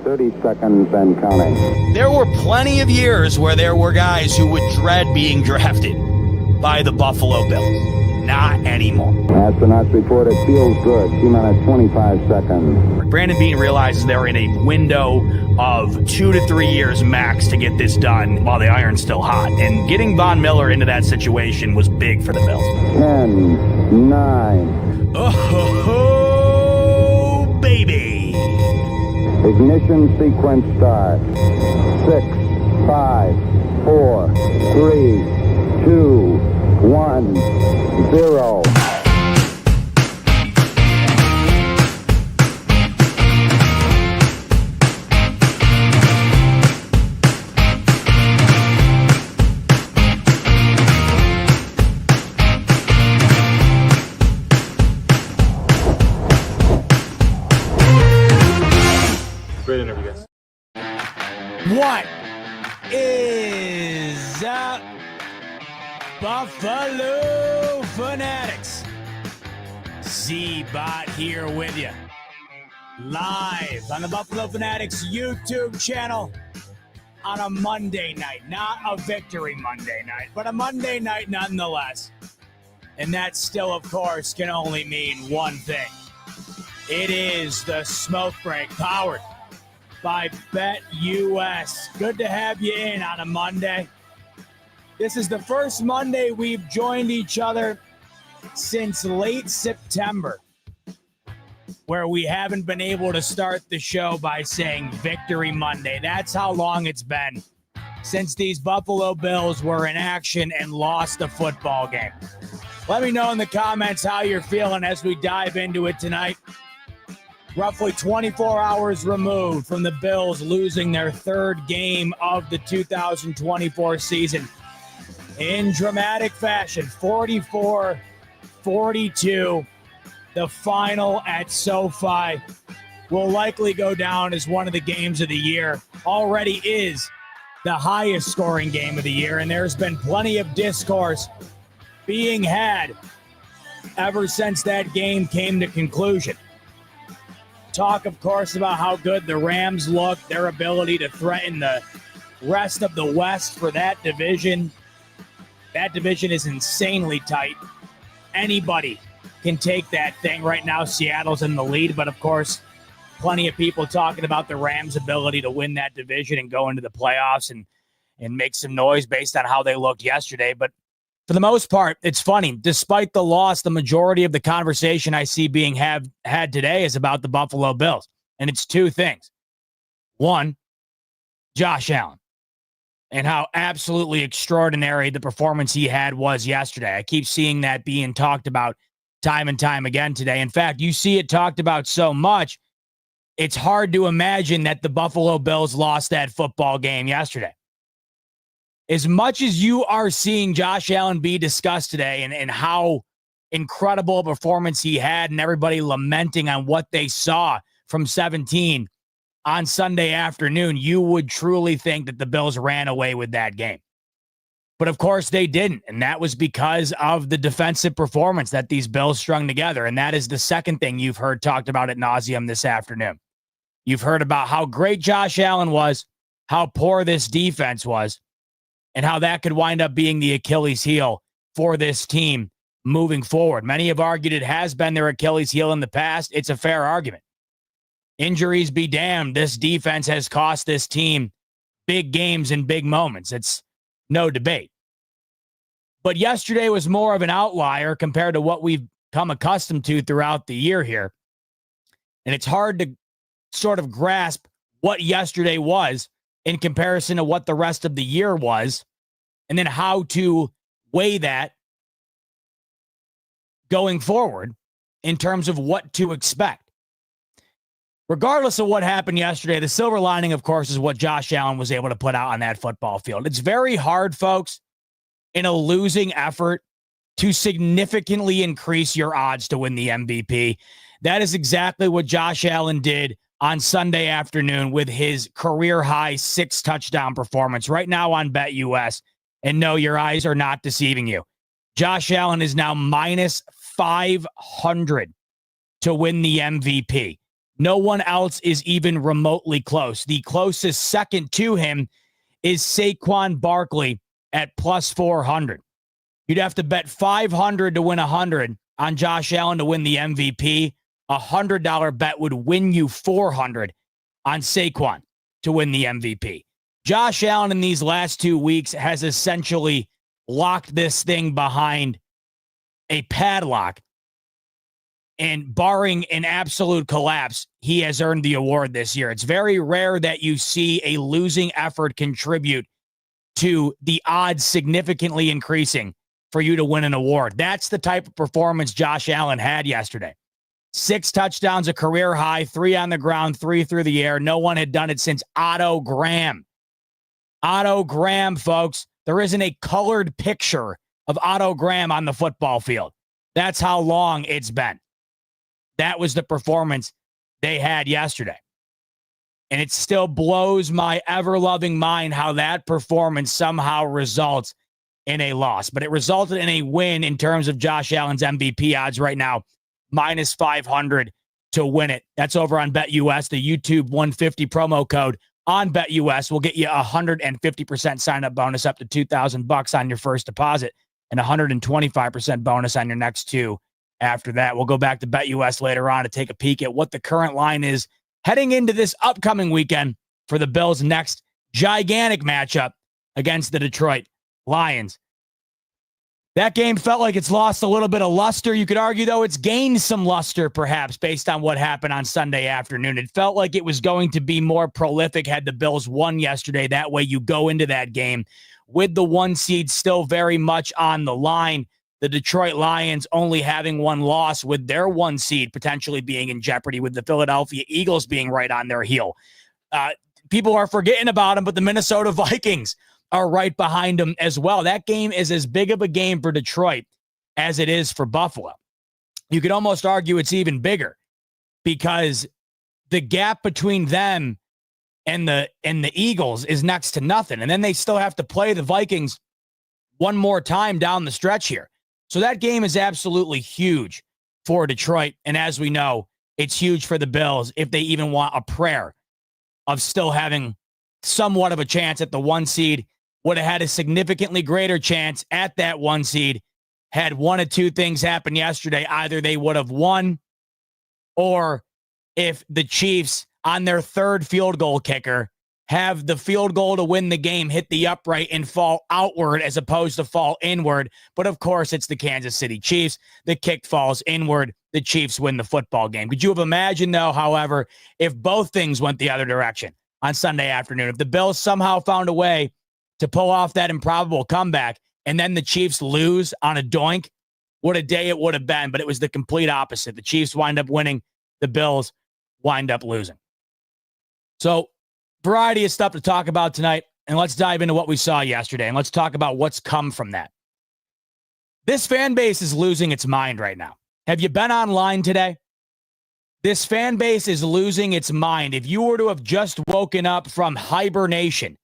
30 seconds and counting. There were plenty of years where there were guys who would dread being drafted by the Buffalo Bills. Not anymore. Astronauts report it feels good. T-minus 25 seconds. Brandon Beane realizes they're in a window of 2 to 3 years max to get this done while the iron's still hot. And getting Von Miller into that situation was big for the Bills. 10, 9. Oh, baby. Ignition sequence start. 6, 5, 4, 3, 2, 1, 0. Great interview, guys. What is up, Buffalo Fanatics? Z-Bot here with you, live on the Buffalo Fanatics YouTube channel on a Monday night. Not a victory Monday night, but a Monday night nonetheless. And that still, of course, can only mean one thing. It is the Smoke Break, powered by BetUS. Good to have you in on a Monday. This is the first Monday we've joined each other since late September, where we haven't been able to start the show by saying Victory Monday. That's how long it's been since these Buffalo Bills were in action and lost a football game. Let me know in the comments how you're feeling as we dive into it tonight. Roughly 24 hours removed from the Bills losing their third game of the 2024 season in dramatic fashion, 44-42. The final at SoFi will likely go down as one of the games of the year. Already is the highest scoring game of the year, and there's been plenty of discourse being had ever since that game came to conclusion. Talk, of course, about how good the Rams look, their ability to threaten the rest of the West for that division. That division is insanely tight. Anybody can take that thing. Right now, Seattle's in the lead, but of course, plenty of people talking about the Rams' ability to win that division and go into the playoffs and make some noise based on how they looked yesterday. But for the most part, it's funny. Despite the loss, the majority of the conversation I see being had today is about the Buffalo Bills. And it's two things. One, Josh Allen, and how absolutely extraordinary the performance he had was yesterday. I keep seeing that being talked about time and time again today. In fact, you see it talked about so much, it's hard to imagine that the Buffalo Bills lost that football game yesterday. As much as you are seeing Josh Allen be discussed today and how incredible a performance he had and everybody lamenting on what they saw from 17 on Sunday afternoon, you would truly think that the Bills ran away with that game. But of course they didn't, and that was because of the defensive performance that these Bills strung together, and that is the second thing you've heard talked about ad nauseum this afternoon. You've heard about how great Josh Allen was, how poor this defense was, and how that could wind up being the Achilles heel for this team moving forward. Many have argued it has been their Achilles heel in the past. It's a fair argument. Injuries be damned. This defense has cost this team big games and big moments. It's no debate. But yesterday was more of an outlier compared to what we've come accustomed to throughout the year here. And it's hard to sort of grasp what yesterday was in comparison to what the rest of the year was, and then how to weigh that going forward in terms of what to expect. Regardless of what happened yesterday, the silver lining, of course, is what Josh Allen was able to put out on that football field. It's very hard, folks, in a losing effort to significantly increase your odds to win the MVP. That is exactly what Josh Allen did on Sunday afternoon with his career-high 6-touchdown performance right now on BetUS. And no, your eyes are not deceiving you. Josh Allen is now minus 500 to win the MVP. No one else is even remotely close. The closest second to him is Saquon Barkley at plus 400. You'd have to bet 500 to win 100 on Josh Allen to win the MVP. A $100 bet would win you 400 on Saquon to win the MVP. Josh Allen in these last 2 weeks has essentially locked this thing behind a padlock. And barring an absolute collapse, he has earned the award this year. It's very rare that you see a losing effort contribute to the odds significantly increasing for you to win an award. That's the type of performance Josh Allen had yesterday. 6 touchdowns, a career high, 3 on the ground, 3 through the air. No one had done it since Otto Graham. Otto Graham, folks. There isn't a colored picture of Otto Graham on the football field. That's how long it's been. That was the performance they had yesterday. And it still blows my ever-loving mind how that performance somehow results in a loss. But it resulted in a win in terms of Josh Allen's MVP odds right now, minus 500 to win it. That's over on BetUS. The YouTube 150 promo code on BetUS will get you a 150% sign-up bonus up to $2,000 on your first deposit and 125% bonus on your next 2 after that. We'll go back to BetUS later on to take a peek at what the current line is heading into this upcoming weekend for the Bills' next gigantic matchup against the Detroit Lions. That game felt like it's lost a little bit of luster. You could argue, though, it's gained some luster, perhaps, based on what happened on Sunday afternoon. It felt like it was going to be more prolific had the Bills won yesterday. That way you go into that game with the 1 seed still very much on the line. The Detroit Lions only having 1 loss with their 1 seed potentially being in jeopardy, with the Philadelphia Eagles being right on their heel. People are forgetting about them, but the Minnesota Vikings are right behind them as well. That game is as big of a game for Detroit as it is for Buffalo. You could almost argue it's even bigger because the gap between them and the Eagles is next to nothing. And then they still have to play the Vikings one more time down the stretch here. So that game is absolutely huge for Detroit. And as we know, it's huge for the Bills if they even want a prayer of still having somewhat of a chance at the 1 seed. Would have had a significantly greater chance at that 1 seed had 1 of 2 things happen yesterday. Either they would have won, or if the Chiefs on their 3rd field goal kicker have the field goal to win the game hit the upright and fall outward as opposed to fall inward. But of course, it's the Kansas City Chiefs. The kick falls inward. The Chiefs win the football game. Could you have imagined, though, however, if both things went the other direction on Sunday afternoon? If the Bills somehow found a way to pull off that improbable comeback and then the Chiefs lose on a doink, what a day it would have been. But it was the complete opposite. The Chiefs wind up winning. The Bills wind up losing. So, variety of stuff to talk about tonight, and let's dive into what we saw yesterday, and let's talk about what's come from that. This fan base is losing its mind right now. Have you been online today? This fan base is losing its mind. If you were to have just woken up from hibernation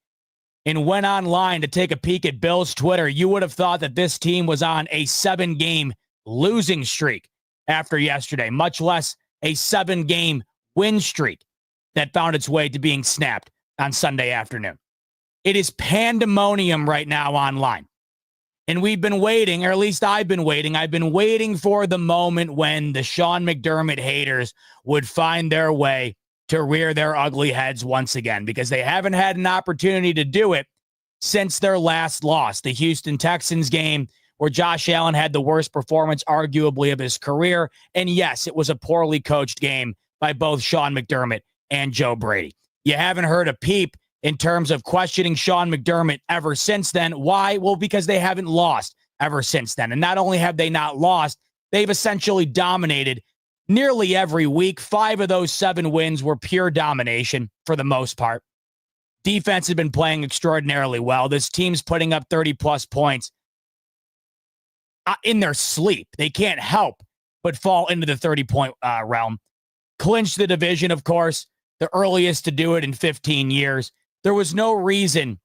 and went online to take a peek at Bill's Twitter, you would have thought that this team was on a 7-game losing streak after yesterday, much less a 7-game win streak that found its way to being snapped on Sunday afternoon. It is pandemonium right now online. And we've been waiting, or at least I've been waiting. I've been waiting for the moment when the Sean McDermott haters would find their way to rear their ugly heads once again, because they haven't had an opportunity to do it since their last loss, the Houston Texans game, where Josh Allen had the worst performance arguably of his career. And yes, it was a poorly coached game by both Sean McDermott and Joe Brady. You haven't heard a peep in terms of questioning Sean McDermott ever since then. Why? Well, because they haven't lost ever since then. And not only have they not lost, they've essentially dominated nearly every week. 5 of those 7 wins were pure domination for the most part. Defense has been playing extraordinarily well. This team's putting up 30-plus points in their sleep. They can't help but fall into the 30-point realm. Clinched the division, of course, the earliest to do it in 15 years. There was no reason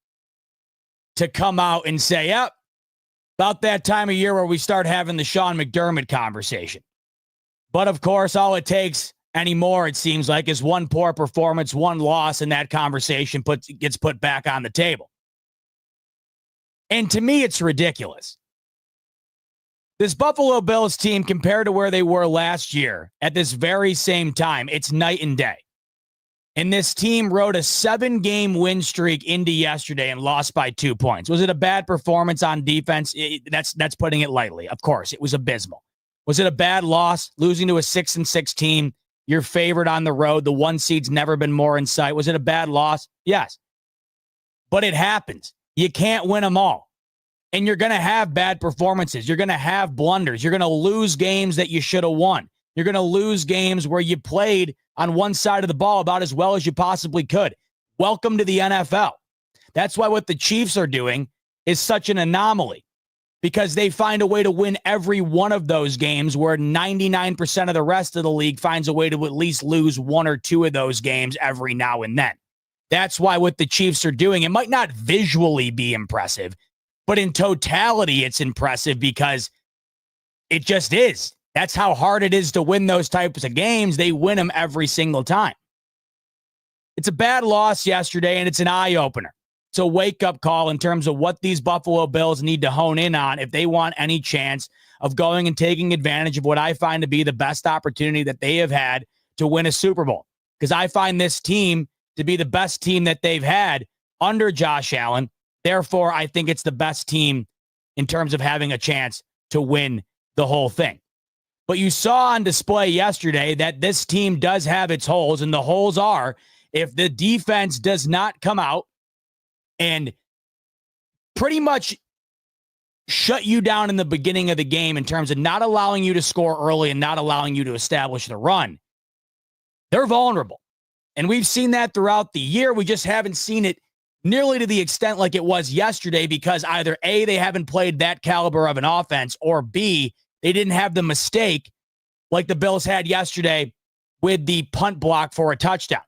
to come out and say, yep, about that time of year where we start having the Sean McDermott conversation. But, of course, all it takes anymore, it seems like, is one poor performance, one loss, and that conversation gets put back on the table. And to me, it's ridiculous. This Buffalo Bills team, compared to where they were last year at this very same time, it's night and day. And this team rode a 7-game win streak into yesterday and lost by 2 points. Was it a bad performance on defense? That's putting it lightly. Of course, it was abysmal. Was it a bad loss, losing to a 6-6 team? You're favored on the road. The 1 seed's never been more in sight. Was it a bad loss? Yes. But it happens. You can't win them all. And you're going to have bad performances. You're going to have blunders. You're going to lose games that you should have won. You're going to lose games where you played on one side of the ball about as well as you possibly could. Welcome to the NFL. That's why what the Chiefs are doing is such an anomaly, because they find a way to win every one of those games where 99% of the rest of the league finds a way to at least lose 1 or 2 of those games every now and then. That's why what the Chiefs are doing, it might not visually be impressive, but in totality, it's impressive because it just is. That's how hard it is to win those types of games. They win them every single time. It's a bad loss yesterday, and it's an eye-opener. It's a wake-up call in terms of what these Buffalo Bills need to hone in on if they want any chance of going and taking advantage of what I find to be the best opportunity that they have had to win a Super Bowl. Because I find this team to be the best team that they've had under Josh Allen. Therefore, I think it's the best team in terms of having a chance to win the whole thing. But you saw on display yesterday that this team does have its holes, and the holes are if the defense does not come out and pretty much shut you down in the beginning of the game in terms of not allowing you to score early and not allowing you to establish the run, they're vulnerable. And we've seen that throughout the year. We just haven't seen it nearly to the extent like it was yesterday because either A, they haven't played that caliber of an offense, or B, they didn't have the mistake like the Bills had yesterday with the punt block for a touchdown.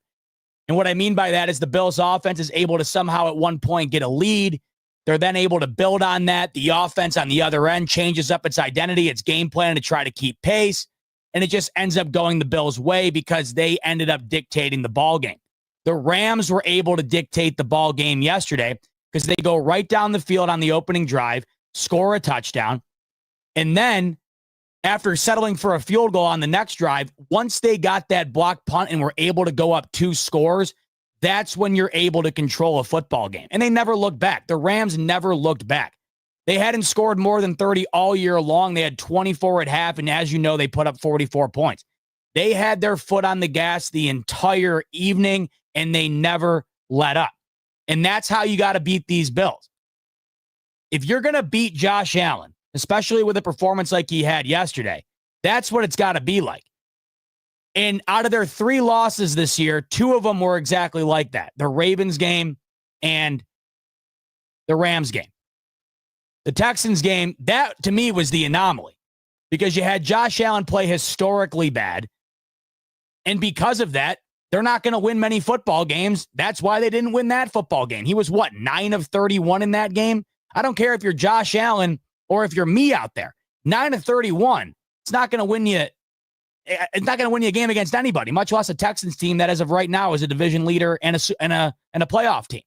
And what I mean by that is the Bills offense is able to somehow at one point get a lead. They're then able to build on that. The offense on the other end changes up its identity, its game plan to try to keep pace. And it just ends up going the Bills' way because they ended up dictating the ball game. The Rams were able to dictate the ball game yesterday because they go right down the field on the opening drive, score a touchdown, and then after settling for a field goal on the next drive, once they got that block punt and were able to go up 2 scores, that's when you're able to control a football game. And they never looked back. The Rams never looked back. They hadn't scored more than 30 all year long. They had 24 at half, and as you know, they put up 44 points. They had their foot on the gas the entire evening, and they never let up. And that's how you got to beat these Bills. If you're going to beat Josh Allen, especially with a performance like he had yesterday, that's what it's got to be like. And out of their 3 losses this year, 2 of them were exactly like that. The Ravens game and the Rams game. The Texans game, that to me was the anomaly because you had Josh Allen play historically bad. And because of that, they're not going to win many football games. That's why they didn't win that football game. He was 9 of 31 in that game? I don't care if you're Josh Allen or if you're me out there. 9 of 31. It's not going to win you. It's not going to win you a game against anybody, much less a Texans team that as of right now is a division leader and a playoff team.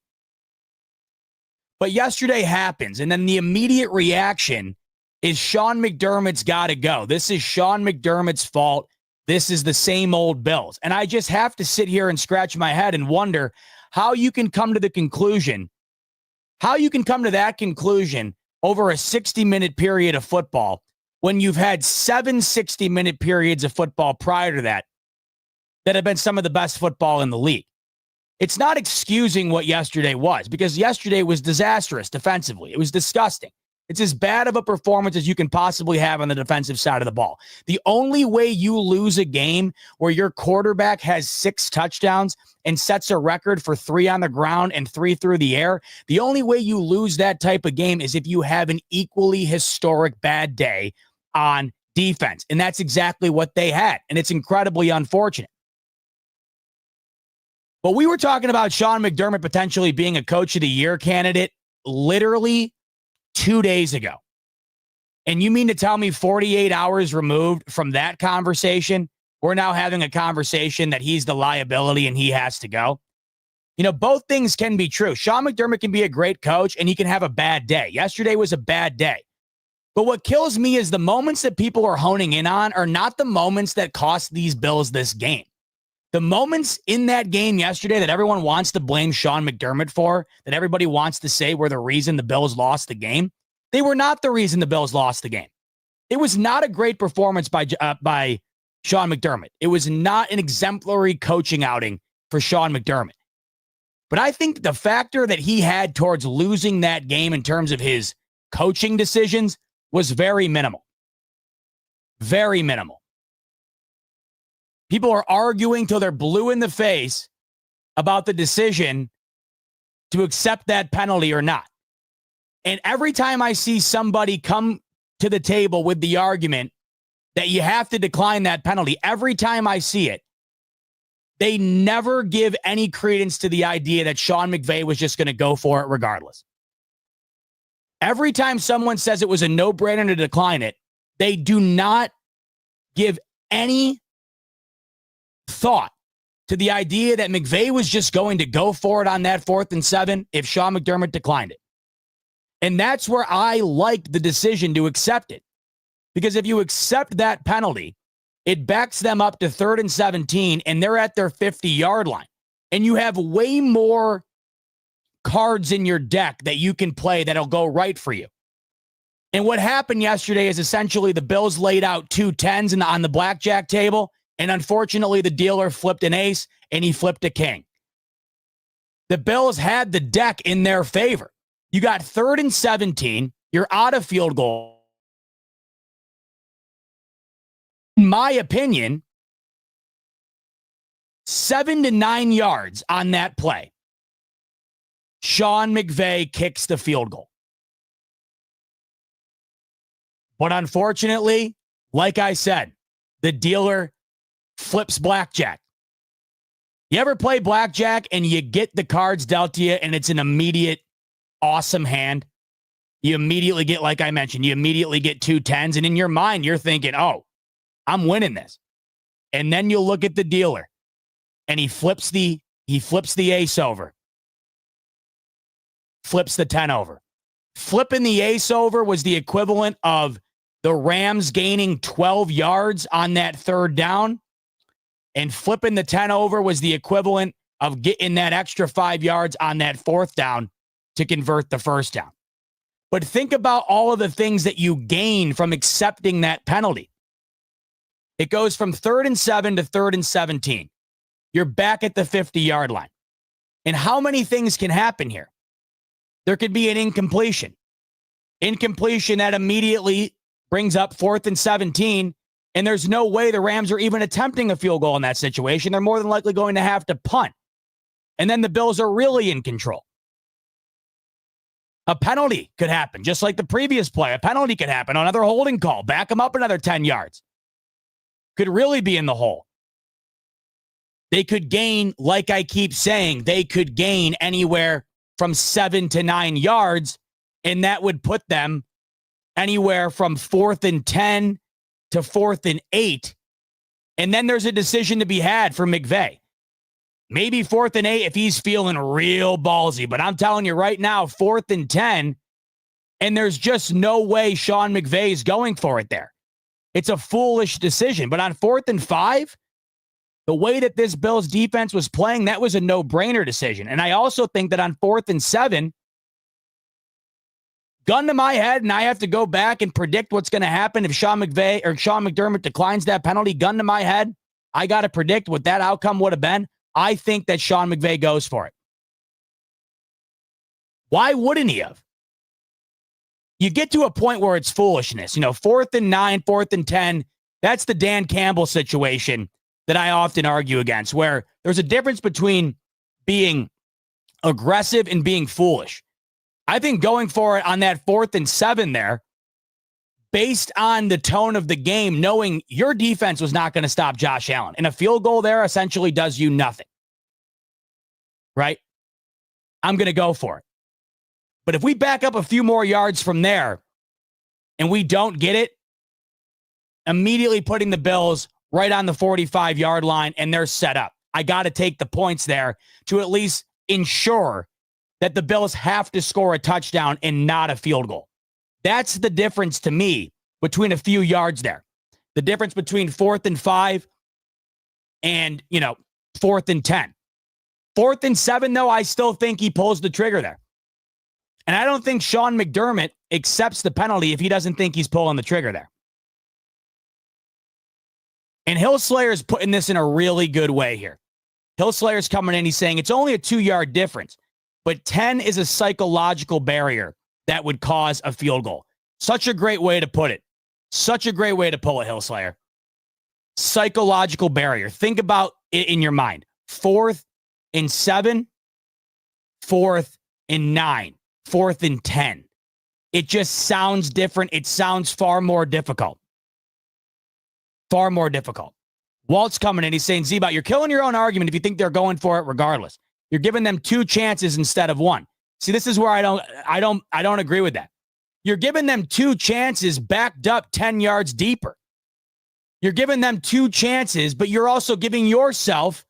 But yesterday happens, and then the immediate reaction is Sean McDermott's got to go. This is Sean McDermott's fault. This is the same old Bills. And I just have to sit here and scratch my head and wonder how you can come to that conclusion over a 60-minute period of football when you've had 7 60-minute periods of football prior to that have been some of the best football in the league. It's not excusing what yesterday was, because yesterday was disastrous defensively. It was disgusting. It's as bad of a performance as you can possibly have on the defensive side of the ball. The only way you lose a game where your quarterback has 6 touchdowns and sets a record for 3 on the ground and 3 through the air, the only way you lose that type of game is if you have an equally historic bad day on defense. And that's exactly what they had. And it's incredibly unfortunate. But we were talking about Sean McDermott potentially being a coach of the year candidate literally 2 days ago. And you mean to tell me 48 hours removed from that conversation, we're now having a conversation that he's the liability and he has to go. Both things can be true. Sean McDermott can be a great coach and he can have a bad day. Yesterday was a bad day. But what kills me is the moments that people are honing in on are not the moments that cost these Bills this game. The moments in that game yesterday that everyone wants to blame Sean McDermott for, that everybody wants to say were the reason the Bills lost the game, they were not the reason the Bills lost the game. It was not a great performance by Sean McDermott. It was not an exemplary coaching outing for Sean McDermott. But I think the factor that he had towards losing that game in terms of his coaching decisions was very minimal. Very minimal. People are arguing till they're blue in the face about the decision to accept that penalty or not. And every time I see somebody come to the table with the argument that you have to decline that penalty, every time I see it, they never give any credence to the idea that Sean McVay was just going to go for it regardless. Every time someone says it was a no-brainer to decline it, they do not give any thought to the idea that McVay was just going to go for it on that 4th and 7 if Sean McDermott declined it. And that's where I liked the decision to accept it. Because if you accept that penalty, it backs them up to 3rd and 17, and they're at their 50-yard line. And you have way more cards in your deck that you can play that'll go right for you. And what happened yesterday is essentially the Bills laid out 2 10s on the blackjack table, and unfortunately the dealer flipped an ace, and he flipped a king. The Bills had the deck in their favor. You got 3rd and 17. You're out of field goal. In my opinion, 7 to 9 yards on that play. Sean McVay kicks the field goal. But unfortunately, like I said, the dealer flips blackjack. You ever play blackjack and you get the cards dealt to you and it's an immediate awesome hand? You immediately get, like I mentioned, you immediately get 2 10s, and in your mind, you're thinking, oh, I'm winning this. And then you look at the dealer and he flips the ace over. Flips the 10 over. Flipping the ace over was the equivalent of the Rams gaining 12 yards on that 3rd down. And flipping the 10 over was the equivalent of getting that extra 5 yards on that 4th down to convert the 1st down. But think about all of the things that you gain from accepting that penalty. It goes from 3rd and 7 to 3rd and 17. You're back at the 50-yard line. And how many things can happen here? There could be an incompletion. Incompletion that immediately brings up 4th and 17, and there's no way the Rams are even attempting a field goal in that situation. They're more than likely going to have to punt. And then the Bills are really in control. A penalty could happen, just like the previous play. A penalty could happen, another holding call, back them up another 10 yards. Could really be in the hole. They could gain, like I keep saying, they could gain anywhere from 7 to 9 yards, and that would put them anywhere from 4th and 10 to 4th and 8. And then there's a decision to be had for McVay. Maybe 4th and 8 if he's feeling real ballsy. But I'm telling you right now, 4th and 10, and there's just no way Sean McVay is going for it there. It's a foolish decision. But on 4th and 5, the way that this Bills defense was playing, that was a no-brainer decision. And I also think that on 4th and 7, gun to my head, and I have to go back and predict what's going to happen if Sean McDermott declines that penalty. Gun to my head, I got to predict what that outcome would have been. I think that Sean McVay goes for it. Why wouldn't he have? You get to a point where it's foolishness. 4th and 9, 4th and 10, that's the Dan Campbell situation that I often argue against, where there's a difference between being aggressive and being foolish. I think going for it on that 4th and 7 there, based on the tone of the game, knowing your defense was not going to stop Josh Allen, and a field goal there essentially does you nothing. Right? I'm going to go for it. But if we back up a few more yards from there and we don't get it, immediately putting the Bills right on the 45-yard line, and they're set up. I got to take the points there to at least ensure that the Bills have to score a touchdown and not a field goal. That's the difference to me between a few yards there. The difference between 4th and 5 and, 4th and 10. 4th and 7, though, I still think he pulls the trigger there. And I don't think Sean McDermott accepts the penalty if he doesn't think he's pulling the trigger there. And Hillslayer's putting this in a really good way here. Hillslayer's coming in, he's saying it's only a 2-yard difference, but 10 is a psychological barrier that would cause a field goal. Such a great way to put it. Such a great way to pull it, Hillslayer. Psychological barrier. Think about it in your mind. 4th and 7, 4th and 9, 4th and 10. It just sounds different. It sounds far more difficult. Far more difficult. Walt's coming in. He's saying, Z-Bot, you're killing your own argument if you think they're going for it regardless. You're giving them 2 chances instead of 1. See, this is where I don't agree with that. You're giving them 2 chances backed up 10 yards deeper. You're giving them 2 chances, but you're also giving yourself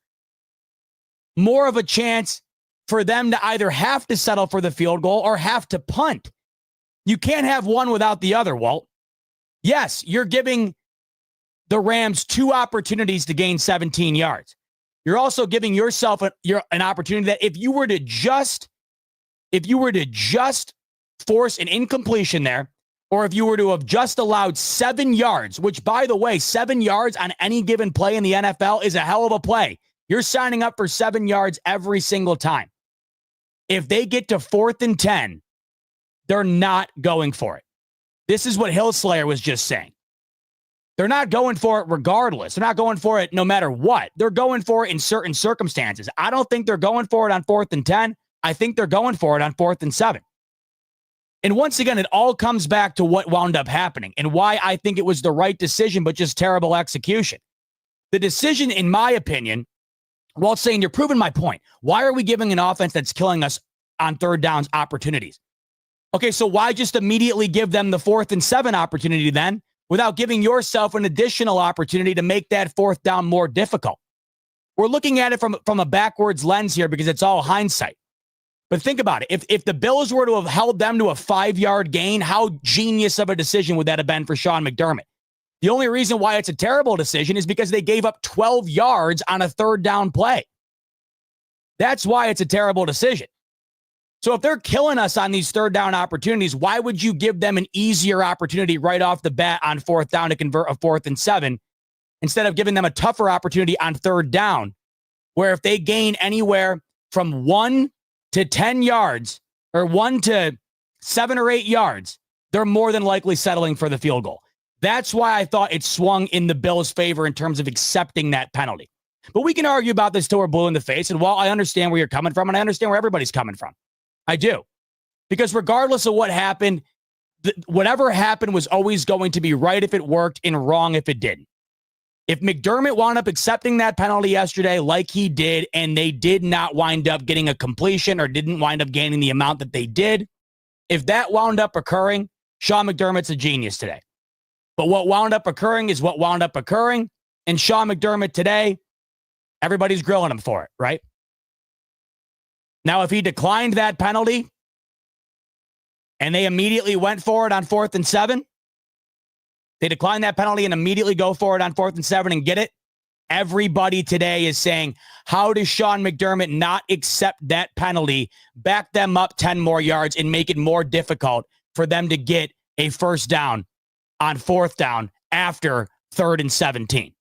more of a chance for them to either have to settle for the field goal or have to punt. You can't have one without the other, Walt. Yes, you're giving the Rams 2 opportunities to gain 17 yards. You're also giving yourself an opportunity that if you were to just force an incompletion there, or if you were to have just allowed 7 yards, which, by the way, 7 yards on any given play in the NFL is a hell of a play. You're signing up for 7 yards every single time. If they get to 4th and 10, they're not going for it. This is what Hillslayer was just saying. They're not going for it regardless. They're not going for it no matter what. They're going for it in certain circumstances. I don't think they're going for it on 4th and 10. I think they're going for it on 4th and 7. And once again, it all comes back to what wound up happening and why I think it was the right decision, but just terrible execution. The decision, in my opinion, Walt's saying, you're proving my point. Why are we giving an offense that's killing us on 3rd downs opportunities? Okay, so why just immediately give them the 4th and 7 opportunity then without giving yourself an additional opportunity to make that 4th down more difficult? We're looking at it from a backwards lens here because it's all hindsight. But think about it. If the Bills were to have held them to a 5-yard gain, how genius of a decision would that have been for Sean McDermott? The only reason why it's a terrible decision is because they gave up 12 yards on a 3rd down play. That's why it's a terrible decision. So if they're killing us on these 3rd down opportunities, why would you give them an easier opportunity right off the bat on 4th down to convert a 4th and 7 instead of giving them a tougher opportunity on 3rd down, where if they gain anywhere from 1 to 10 yards or 1 to 7 or 8 yards, they're more than likely settling for the field goal. That's why I thought it swung in the Bills' favor in terms of accepting that penalty. But we can argue about this till we're blue in the face. And while I understand where you're coming from, and I understand where everybody's coming from, I do. Because regardless of what happened, whatever happened was always going to be right if it worked and wrong if it didn't. If McDermott wound up accepting that penalty yesterday like he did, and they did not wind up getting a completion or didn't wind up gaining the amount that they did, if that wound up occurring, Sean McDermott's a genius today. But what wound up occurring is what wound up occurring, and Sean McDermott today, everybody's grilling him for it, right? Now, if he declined that penalty and they immediately went for it on 4th and 7, they decline that penalty and immediately go for it on 4th and 7 and get it. Everybody today is saying, how does Sean McDermott not accept that penalty, back them up 10 more yards, and make it more difficult for them to get a 1st down on 4th down after 3rd and 17?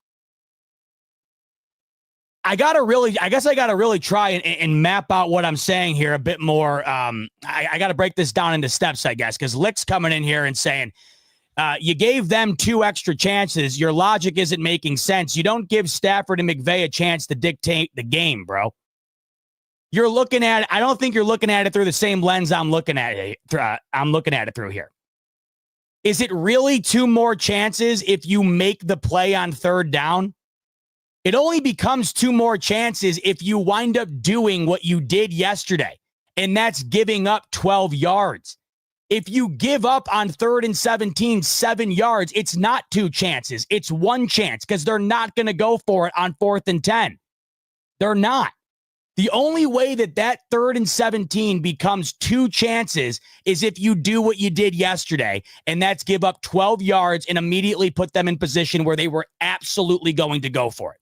I guess I gotta really try and map out what I'm saying here a bit more. I got to break this down into steps, I guess, because Lick's coming in here and saying, you gave them 2 extra chances. Your logic isn't making sense. You don't give Stafford and McVay a chance to dictate the game, bro. You're looking at it. I don't think you're looking at it through the same lens I'm looking at it through here. Is it really 2 more chances if you make the play on 3rd down? It only becomes 2 more chances if you wind up doing what you did yesterday, and that's giving up 12 yards. If you give up on 3rd and 17, 7 yards, it's not 2 chances. It's 1 chance because they're not going to go for it on 4th and 10. They're not. The only way that 3rd and 17 becomes 2 chances is if you do what you did yesterday, and that's give up 12 yards and immediately put them in position where they were absolutely going to go for it.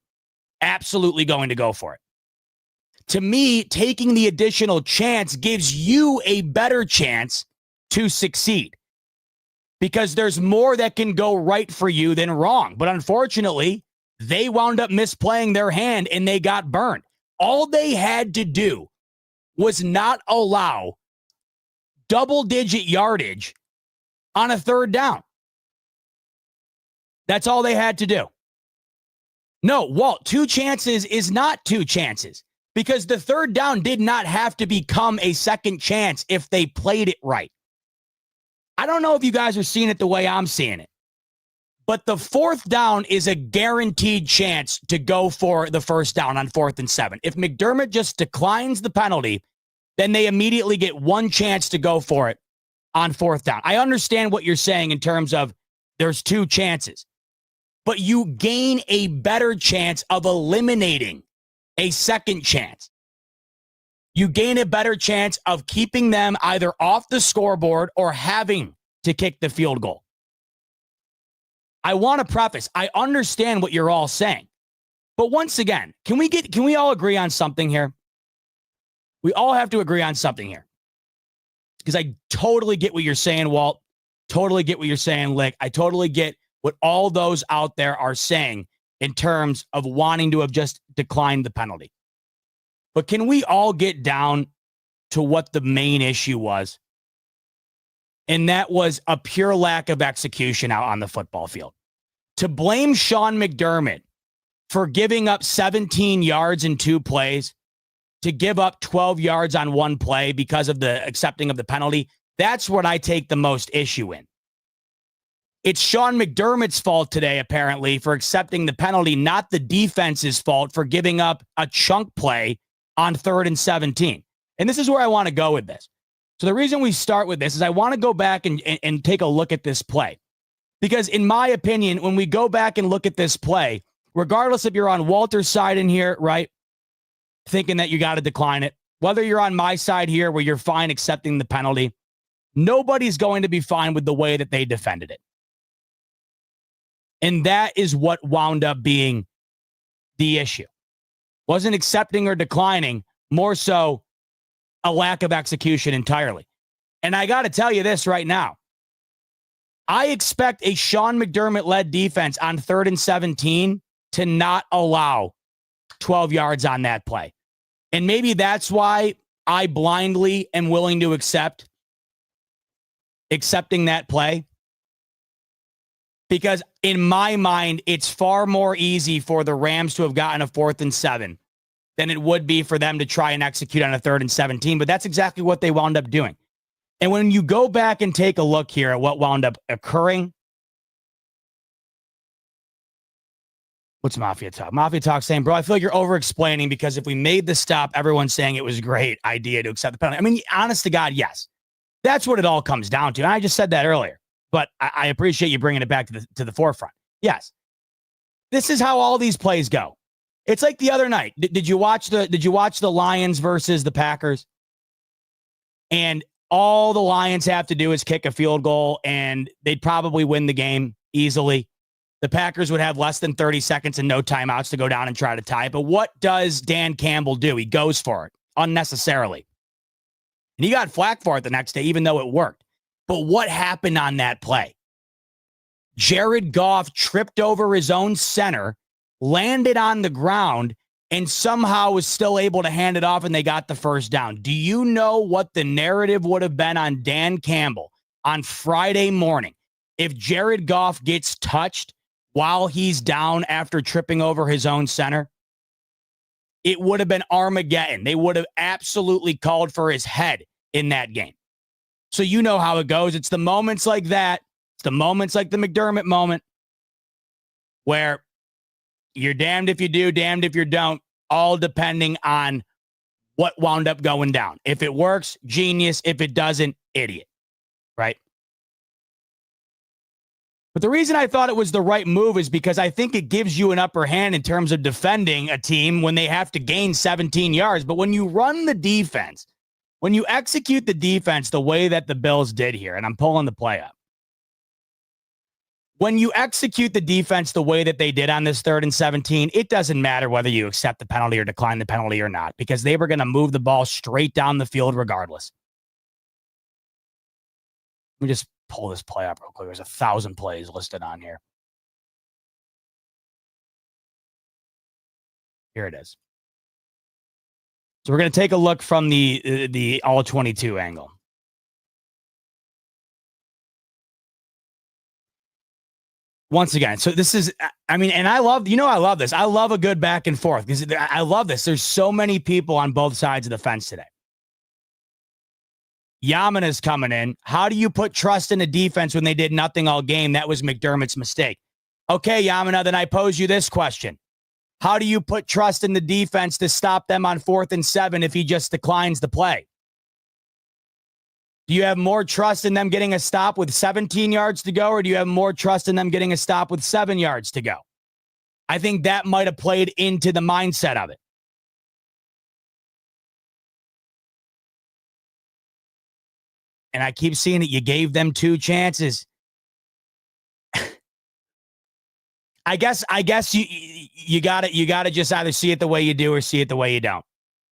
Absolutely going to go for it. To me, taking the additional chance gives you a better chance to succeed because there's more that can go right for you than wrong. But unfortunately, they wound up misplaying their hand and they got burned. All they had to do was not allow double-digit yardage on a 3rd down. That's all they had to do. No, Walt, 2 chances is not 2 chances because the 3rd down did not have to become a 2nd chance if they played it right. I don't know if you guys are seeing it the way I'm seeing it, but the 4th down is a guaranteed chance to go for the 1st down on 4th and 7. If McDermott just declines the penalty, then they immediately get 1 chance to go for it on 4th down. I understand what you're saying in terms of there's 2 chances, but you gain a better chance of eliminating a 2nd chance. You gain a better chance of keeping them either off the scoreboard or having to kick the field goal. I want to preface, I understand what you're all saying. But once again, can we all agree on something here? We all have to agree on something here. Because I totally get what you're saying, Walt. Totally get what you're saying, Lick. I totally get what all those out there are saying in terms of wanting to have just declined the penalty. But can we all get down to what the main issue was? And that was a pure lack of execution out on the football field. To blame Sean McDermott for giving up 17 yards in 2 plays, to give up 12 yards on 1 play because of the accepting of the penalty, that's what I take the most issue in. It's Sean McDermott's fault today, apparently, for accepting the penalty, not the defense's fault for giving up a chunk play on 3rd and 17. And this is where I want to go with this. So the reason we start with this is I want to go back and take a look at this play. Because in my opinion, when we go back and look at this play, regardless if you're on Walter's side in here, right, thinking that you got to decline it, whether you're on my side here where you're fine accepting the penalty, nobody's going to be fine with the way that they defended it. And that is what wound up being the issue. Wasn't accepting or declining, more so a lack of execution entirely. And I got to tell you this right now. I expect a Sean McDermott-led defense on 3rd and 17 to not allow 12 yards on that play. And maybe that's why I blindly am willing to accepting that play. Because in my mind, it's far more easy for the Rams to have gotten a 4th and 7 than it would be for them to try and execute on a 3rd and 17. But that's exactly what they wound up doing. And when you go back and take a look here at what wound up occurring, what's Mafia Talk? Mafia Talk saying, bro, I feel like you're over-explaining because if we made the stop, everyone's saying it was a great idea to accept the penalty. I mean, honest to God, yes. That's what it all comes down to. And I just said that earlier. But I appreciate you bringing it back to the forefront. Yes. This is how all these plays go. It's like the other night. Did you watch the Lions versus the Packers? And all the Lions have to do is kick a field goal and they'd probably win the game easily. The Packers would have less than 30 seconds and no timeouts to go down and try to tie it. But what does Dan Campbell do? He goes for it unnecessarily. And he got flack for it the next day, even though it worked. But what happened on that play? Jared Goff tripped over his own center, landed on the ground, and somehow was still able to hand it off, and they got the 1st down. Do you know what the narrative would have been on Dan Campbell on Friday morning if Jared Goff gets touched while he's down after tripping over his own center? It would have been Armageddon. They would have absolutely called for his head in that game. So you know how it goes. It's the moments like that. It's the moments like the McDermott moment where you're damned if you do, damned if you don't, all depending on what wound up going down. If it works, genius. If it doesn't, idiot. right? But the reason I thought it was the right move is because I think it gives you an upper hand in terms of defending a team when they have to gain 17 yards. But when you run the defense, when you execute the defense the way that the Bills did here, and I'm pulling the play up, when you execute the defense the way that they did on this 3rd and 17, it doesn't matter whether you accept the penalty or decline the penalty or not, because they were going to move the ball straight down the field regardless. Let me just pull this play up real quick. There's 1,000 plays listed on here. Here it is. So we're going to take a look from the all 22 angle. Once again, so this is, I mean, and I love this. I love a good back and forth because I love this. There's so many people on both sides of the fence today. Yamana's coming in. How do you put trust in the defense when they did nothing all game? That was McDermott's mistake. Okay, Yamana, then I pose you this question. How do you put trust in the defense to stop them on 4th and 7 if he just declines the play? Do you have more trust in them getting a stop with 17 yards to go, or do you have more trust in them getting a stop with 7 yards to go? I think that might have played into the mindset of it. And I keep seeing that you gave them 2 chances. I guess you got to just either see it the way you do or see it the way you don't.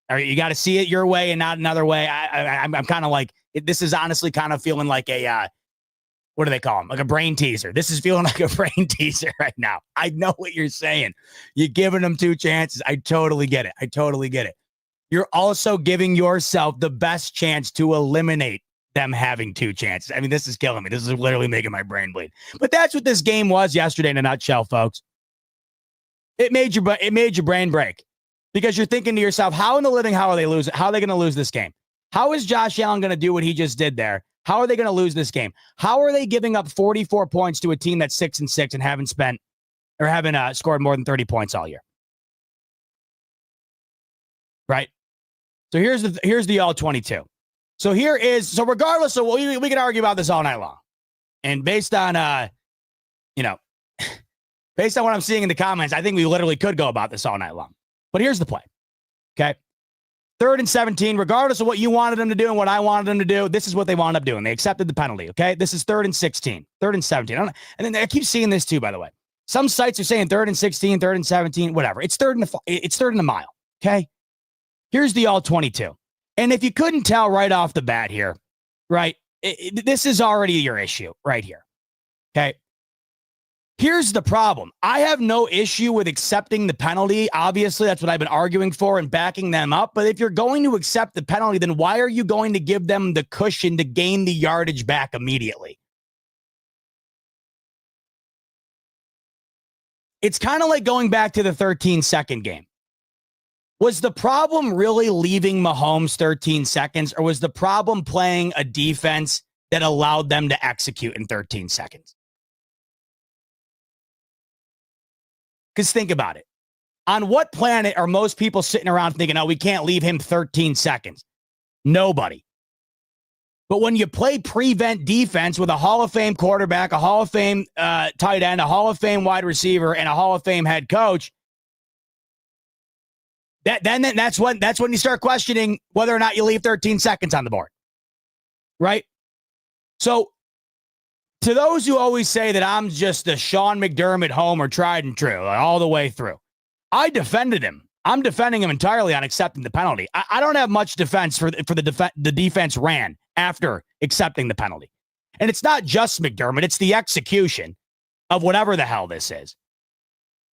Or you got to see it your way and not another way. I'm kind of like, this is honestly kind of feeling like a, what do they call them? Like a brain teaser. This is feeling like a brain teaser right now. I know what you're saying. You're giving them 2 chances. I totally get it. You're also giving yourself the best chance to eliminate them having 2 chances. I mean, this is killing me. This is literally making my brain bleed. But that's what this game was yesterday in a nutshell, folks. It made your brain break. Because you're thinking to yourself, how in the living hell are they losing? How are they going to lose this game? How is Josh Allen going to do what he just did there? How are they going to lose this game? How are they giving up 44 points to a team that's 6-6 and haven't scored more than 30 points all year? Right? So here's the all 22. So regardless of, we can argue about this all night long. And based on based on what I'm seeing in the comments, I think we literally could go about this all night long. But here's the play, okay? 3rd and 17, regardless of what you wanted them to do and what I wanted them to do, this is what they wound up doing. They accepted the penalty, okay? This is 3rd and 16, 3rd and 17. And then I keep seeing this too, by the way. Some sites are saying 3rd and 16, 3rd and 17, whatever. It's 3rd and a mile, okay? Here's the all 22. And if you couldn't tell right off the bat here, right, this is already your issue right here, okay? Here's the problem. I have no issue with accepting the penalty. Obviously, that's what I've been arguing for and backing them up. But if you're going to accept the penalty, then why are you going to give them the cushion to gain the yardage back immediately? It's kind of like going back to the 13-second game. Was the problem really leaving Mahomes 13 seconds, or was the problem playing a defense that allowed them to execute in 13 seconds? Because think about it. On what planet are most people sitting around thinking, oh, we can't leave him 13 seconds? Nobody. But when you play prevent defense with a Hall of Fame quarterback, a Hall of Fame tight end, a Hall of Fame wide receiver, and a Hall of Fame head coach, that's when you start questioning whether or not you leave 13 seconds on the board. Right? So, to those who always say that I'm just a Sean McDermott homer tried and true all the way through, I defended him. I'm defending him entirely on accepting the penalty. I don't have much defense for the defense ran after accepting the penalty. And it's not just McDermott. It's the execution of whatever the hell this is.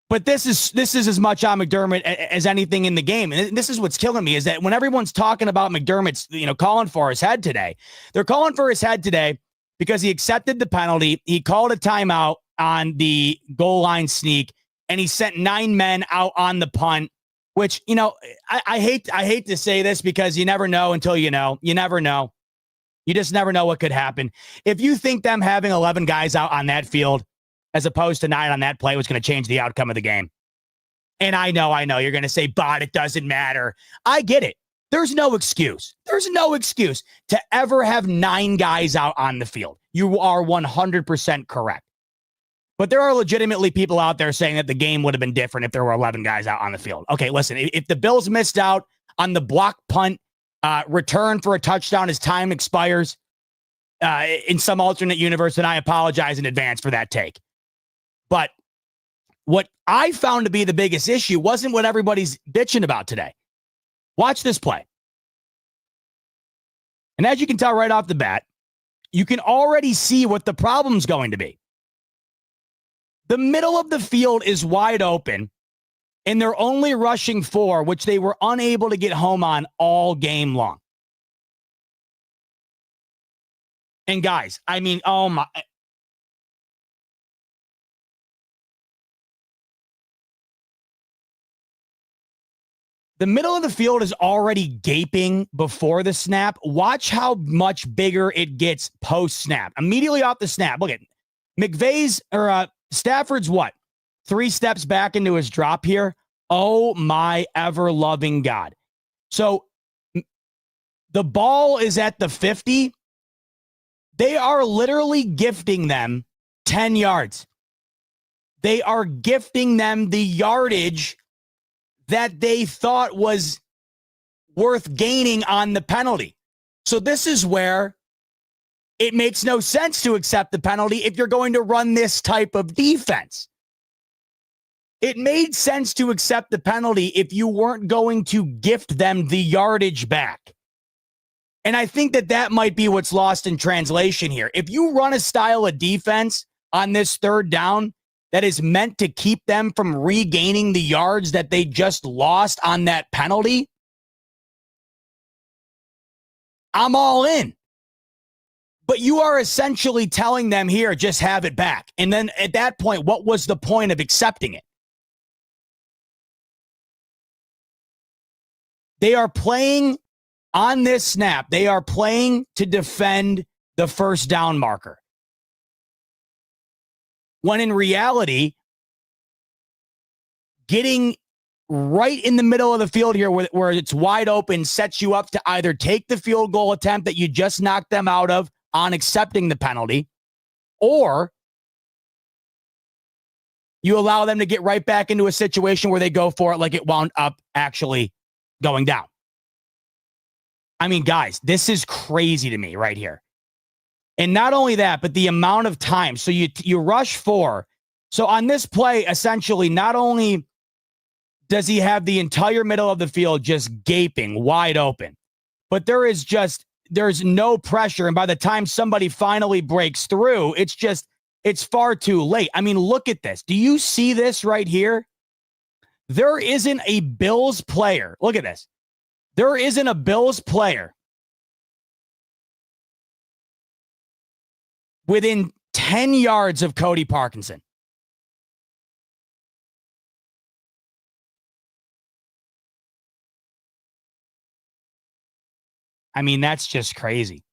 But this is as much on McDermott as anything in the game. And this is what's killing me is that when everyone's talking about McDermott's, calling for his head today, they're calling for his head today because he accepted the penalty. He called a timeout on the goal line sneak, and he sent 9 men out on the punt, which, I hate to say this because you never know until you know. You never know. You just never know what could happen. If you think them having 11 guys out on that field as opposed to 9 on that play was going to change the outcome of the game. And I know, you're going to say, but it doesn't matter. I get it. There's no excuse. There's no excuse to ever have 9 guys out on the field. You are 100% correct. But there are legitimately people out there saying that the game would have been different if there were 11 guys out on the field. Okay, listen, if the Bills missed out on the block punt return for a touchdown as time expires in some alternate universe, then I apologize in advance for that take. But what I found to be the biggest issue wasn't what everybody's bitching about today. Watch this play. And as you can tell right off the bat, you can already see what the problem's going to be. The middle of the field is wide open, and they're only rushing 4, which they were unable to get home on all game long. And guys, I mean, oh my. The middle of the field is already gaping before the snap. Watch how much bigger it gets post-snap. Immediately off the snap. Look at Stafford's what? 3 steps back into his drop here. Oh, my ever-loving God. So the ball is at the 50. They are literally gifting them 10 yards. They are gifting them the yardage that they thought was worth gaining on the penalty. So this is where it makes no sense to accept the penalty if you're going to run this type of defense. It made sense to accept the penalty if you weren't going to gift them the yardage back. And I think that might be what's lost in translation here. If you run a style of defense on this third down that is meant to keep them from regaining the yards that they just lost on that penalty, I'm all in. But you are essentially telling them here, just have it back. And then at that point, what was the point of accepting it? They are playing on this snap. They are playing to defend the first down marker. When in reality, getting right in the middle of the field here where it's wide open sets you up to either take the field goal attempt that you just knocked them out of on accepting the penalty, or you allow them to get right back into a situation where they go for it like it wound up actually going down. I mean, guys, this is crazy to me right here. And not only that, but the amount of time. So you rush 4. So on this play, essentially, not only does he have the entire middle of the field just gaping wide open, but there's no pressure. And by the time somebody finally breaks through, it's far too late. I mean, look at this. Do you see this right here? There isn't a Bills player. Look at this. There isn't a Bills player within 10 yards of Cody Parkinson. I mean, that's just crazy.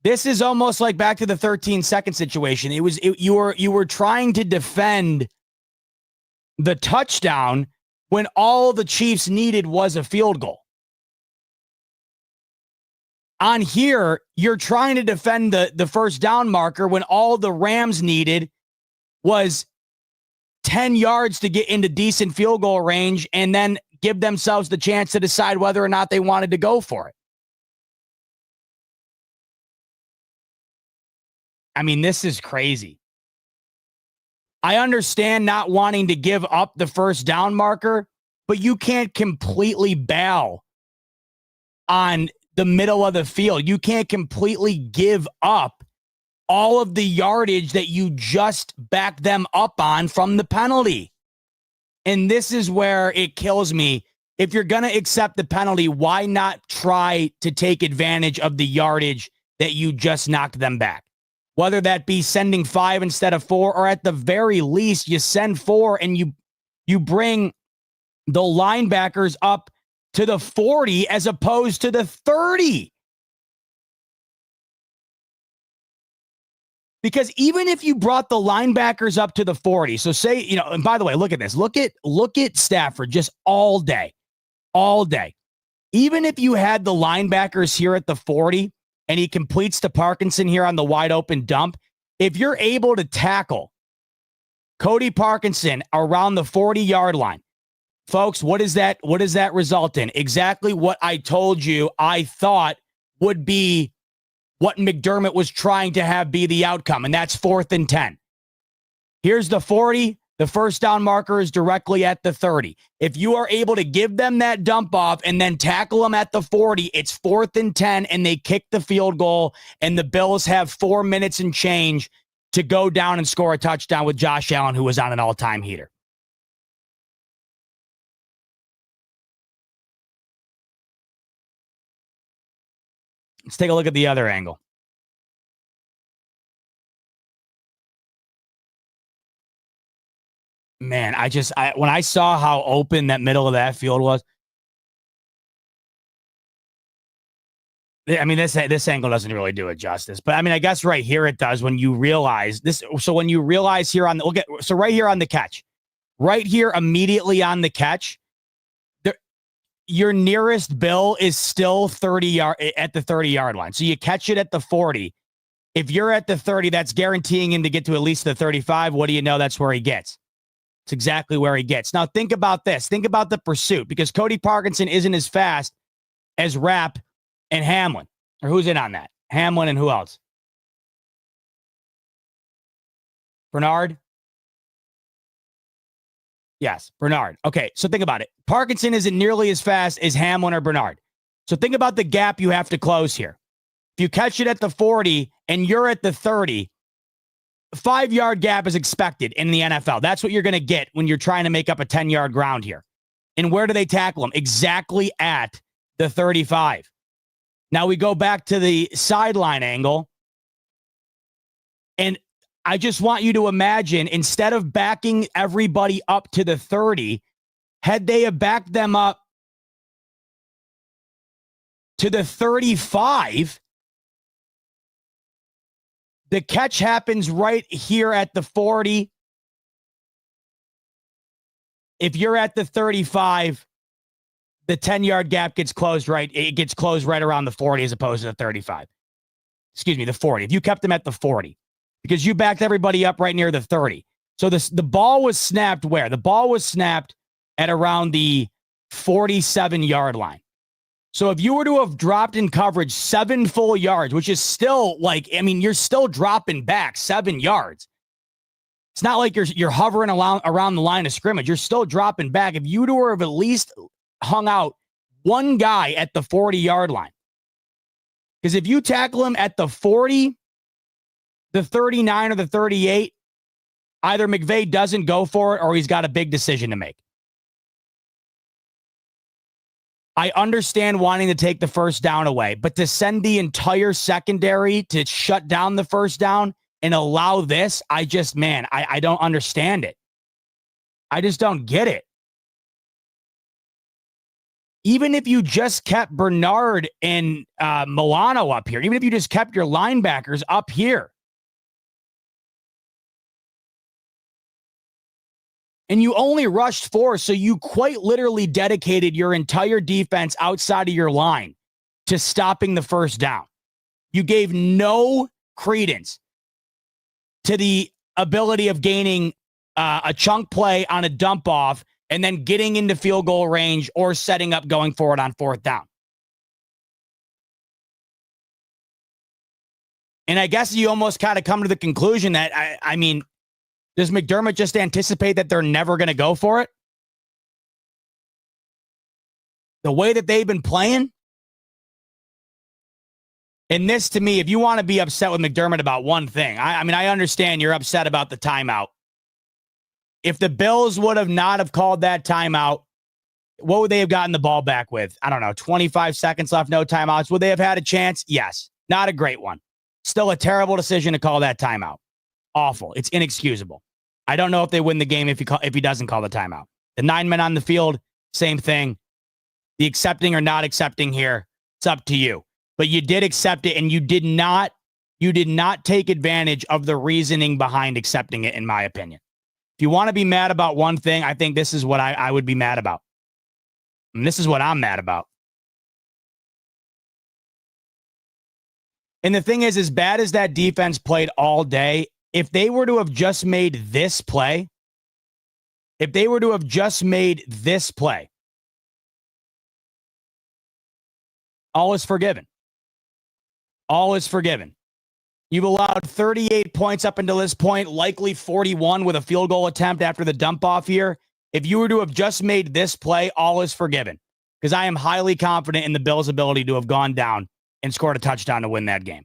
This is almost like back to the 13-second situation. You were trying to defend the touchdown when all the Chiefs needed was a field goal. On here, you're trying to defend the first down marker when all the Rams needed was 10 yards to get into decent field goal range and then give themselves the chance to decide whether or not they wanted to go for it. I mean, this is crazy. I understand not wanting to give up the first down marker, but you can't completely bail on the middle of the field. You can't completely give up all of the yardage that you just backed them up on from the penalty. And this is where it kills me. If you're going to accept the penalty, why not try to take advantage of the yardage that you just knocked them back? Whether that be sending 5 instead of 4, or at the very least, you send 4 and you bring the linebackers up to the 40 as opposed to the 30. Because even if you brought the linebackers up to the 40, so say, and by the way, look at this. Look at Stafford just all day. Even if you had the linebackers here at the 40 and he completes to Parkinson here on the wide open dump, if you're able to tackle Cody Parkinson around the 40-yard line, folks, what does that result in? Exactly what I told you I thought would be what McDermott was trying to have be the outcome, and that's 4th and 10. Here's the 40. The first down marker is directly at the 30. If you are able to give them that dump off and then tackle them at the 40, it's 4th and 10, and they kick the field goal, and the Bills have 4 minutes and change to go down and score a touchdown with Josh Allen, who was on an all-time heater. Let's take a look at the other angle. Man, when I saw how open that middle of that field was, I mean, this angle doesn't really do it justice, but I mean, I guess right here it does when you realize this. So when you realize here on right here on the catch, right here immediately on the catch, your nearest Bill is still at the 30-yard line. So you catch it at the 40. If you're at the 30, that's guaranteeing him to get to at least the 35. What do you know? That's where he gets. It's exactly where he gets. Now, think about this. Think about the pursuit, because Cody Parkinson isn't as fast as Rapp and Hamlin. Or who's in on that? Hamlin and who else? Bernard? Yes, Bernard. Okay, so think about it. Parkinson isn't nearly as fast as Hamlin or Bernard. So think about the gap you have to close here. If you catch it at the 40 and you're at the 30, 5-yard gap is expected in the NFL. That's what you're going to get when you're trying to make up a 10-yard ground here. And where do they tackle him? Exactly at the 35. Now we go back to the sideline angle. And I just want you to imagine, instead of backing everybody up to the 30, had they have backed them up to the 35, the catch happens right here at the 40. If you're at the 35, the 10-yard gap gets closed right. It gets closed right around the 40 as opposed to the 35. Excuse me, the 40. If you kept them at the 40, because you backed everybody up right near the 30. So the ball was snapped where? The ball was snapped at around the 47-yard line. So if you were to have dropped in coverage 7 full yards, which is still you're still dropping back 7 yards. It's not like you're hovering around the line of scrimmage. You're still dropping back. If you would have at least hung out one guy at the 40-yard line. Because if you tackle him at the 40, the 39, or the 38, either McVay doesn't go for it or he's got a big decision to make. I understand wanting to take the first down away, but to send the entire secondary to shut down the first down and allow this, I don't understand it. I just don't get it. Even if you just kept Bernard and Milano up here, even if you just kept your linebackers up here, and you only rushed 4, so you quite literally dedicated your entire defense outside of your line to stopping the first down. You gave no credence to the ability of gaining a chunk play on a dump off and then getting into field goal range or setting up going forward on 4th down. And I guess you almost kind of come to the conclusion that, does McDermott just anticipate that they're never going to go for it? The way that they've been playing? And this, to me, if you want to be upset with McDermott about one thing, I understand you're upset about the timeout. If the Bills would have not have called that timeout, what would they have gotten the ball back with? I don't know, 25 seconds left, no timeouts. Would they have had a chance? Yes. Not a great one. Still a terrible decision to call that timeout. Awful. It's inexcusable. I don't know if they win the game if he doesn't call the timeout. The 9 men on the field, same thing. The accepting or not accepting here, it's up to you. But you did accept it, and you did not take advantage of the reasoning behind accepting it, in my opinion. If you want to be mad about one thing, I think this is what I would be mad about. And this is what I'm mad about. And the thing is, as bad as that defense played all day, if they were to have just made this play, all is forgiven. All is forgiven. You've allowed 38 points up until this point, likely 41 with a field goal attempt after the dump off here. If you were to have just made this play, all is forgiven. Because I am highly confident in the Bills' ability to have gone down and scored a touchdown to win that game.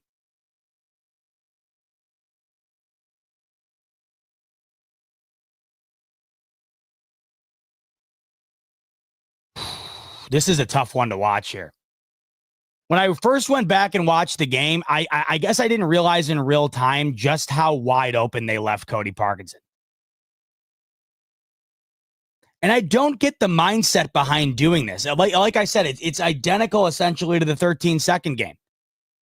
This is a tough one to watch here. When I first went back and watched the game, I guess I didn't realize in real time just how wide open they left Cody Parkinson. And I don't get the mindset behind doing this. Like I said, it's identical essentially to the 13-second game.